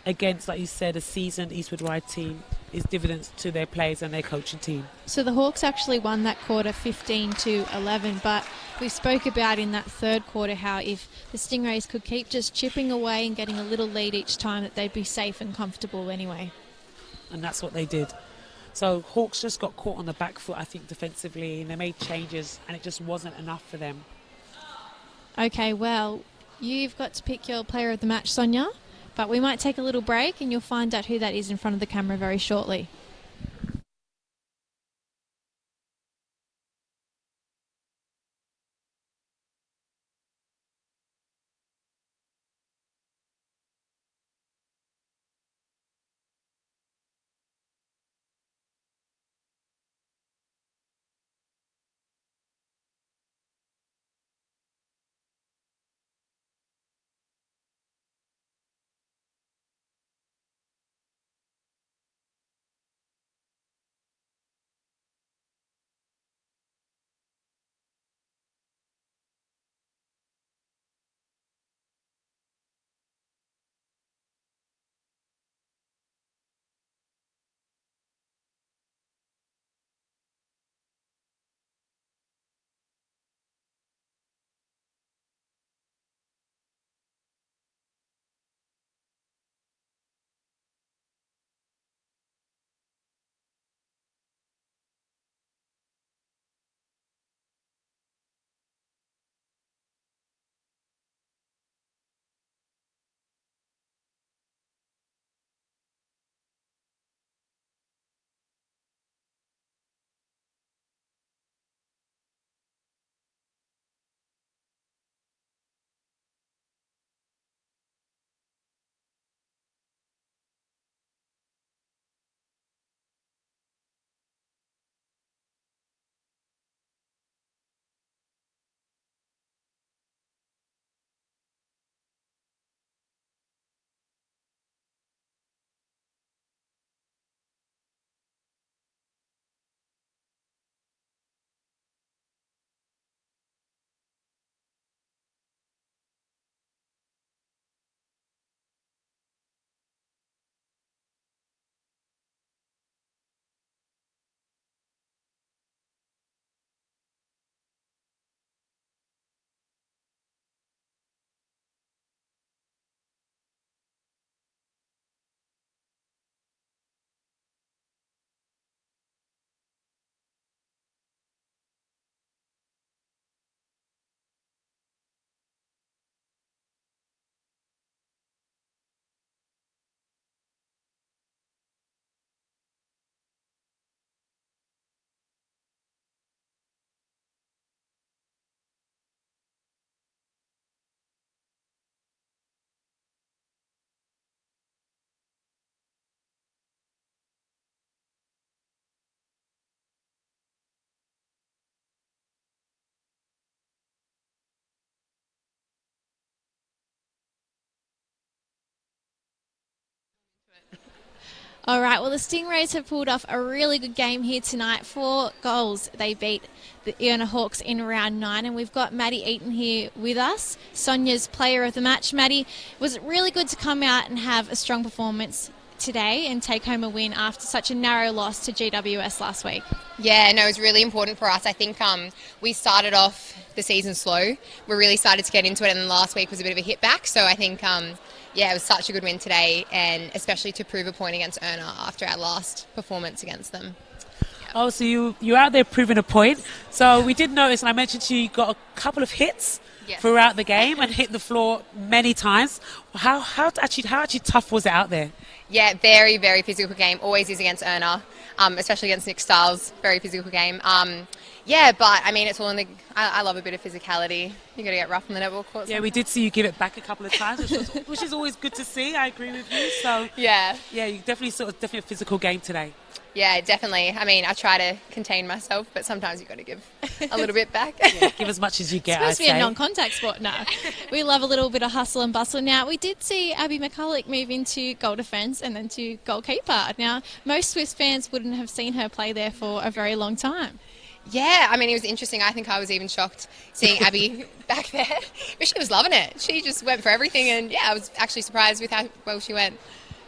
Speaker 2: against, like you said, a seasoned Eastwood Ride team is dividends to their players and their coaching team.
Speaker 1: So the Hawks actually won that quarter 15-11, but we spoke about in that third quarter how if the Stingrays could keep just chipping away and getting a little lead each time, that they'd be safe and comfortable anyway.
Speaker 2: And that's what they did. So Hawks just got caught on the back foot, I think, defensively, and they made changes and it just wasn't enough for them.
Speaker 1: Okay, well, you've got to pick your player of the match, Sonia. But we might take a little break and you'll find out who that is in front of the camera very shortly. All right, well, the Stingrays have pulled off a really good game here tonight. 4 goals. They beat the ERNA Hawks in round 9. And we've got Maddie Eaton here with us, Sonia's player of the match. Maddie, was it really good to come out and have a strong performance today and take home a win after such a narrow loss to GWS last week?
Speaker 3: Yeah, no, it was really important for us. I think we started off the season slow. We really started to get into it, and then last week was a bit of a hit back. So I think, it was such a good win today, and especially to prove a point against ERNA after our last performance against them.
Speaker 2: Oh, so you're out there proving a point. So we did notice, and I mentioned to you, you got a couple of hits throughout the game and hit the floor many times. How actually tough was it out there?
Speaker 3: Yeah, very, very physical game. Always is against ERNA, especially against Nick Styles. Very physical game. Yeah, but I mean, it's all in the. I love a bit of physicality. You got to get rough on the netball court.
Speaker 2: Yeah, we did see you give it back a couple of times, which is always good to see. I agree with you. So
Speaker 3: yeah,
Speaker 2: you definitely a physical game today.
Speaker 3: Yeah, definitely. I mean, I try to contain myself, but sometimes you've got to give a little bit back.
Speaker 2: Give as much as you get.
Speaker 1: It's supposed to be a non-contact sport now. We love a little bit of hustle and bustle. Now, we did see Abby McCulloch move into goal defence and then to goalkeeper. Now, most Swifts fans wouldn't have seen her play there for a very long time.
Speaker 3: Yeah, I mean, it was interesting. I think I was even shocked seeing Abby back there. But she was loving it. She just went for everything. And, yeah, I was actually surprised with how well she went.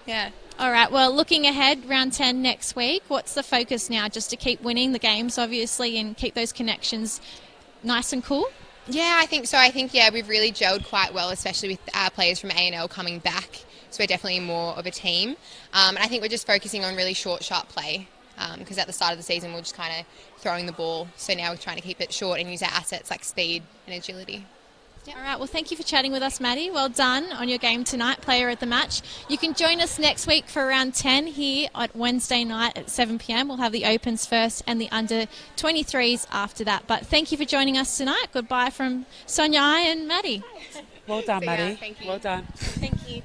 Speaker 3: Yeah.
Speaker 1: All right, well, looking ahead, round 10 next week, what's the focus now? Just to keep winning the games, obviously, and keep those connections nice and cool?
Speaker 3: Yeah, I think so. I think, we've really gelled quite well, especially with our players from A&L coming back. So we're definitely more of a team. And I think we're just focusing on really short, sharp play. Because at the start of the season, we're just kind of throwing the ball. So now we're trying to keep it short and use our assets like speed and agility.
Speaker 1: Yeah. All right, well, thank you for chatting with us, Maddie. Well done on your game tonight, player at the match. You can join us next week for round 10 here at Wednesday night at 7 p.m. We'll have the Opens first and the under-23s after that. But thank you for joining us tonight. Goodbye from Sonia and Maddie.
Speaker 2: Well done, Maddie.
Speaker 3: Thank you.
Speaker 2: Well done.
Speaker 1: Thank you.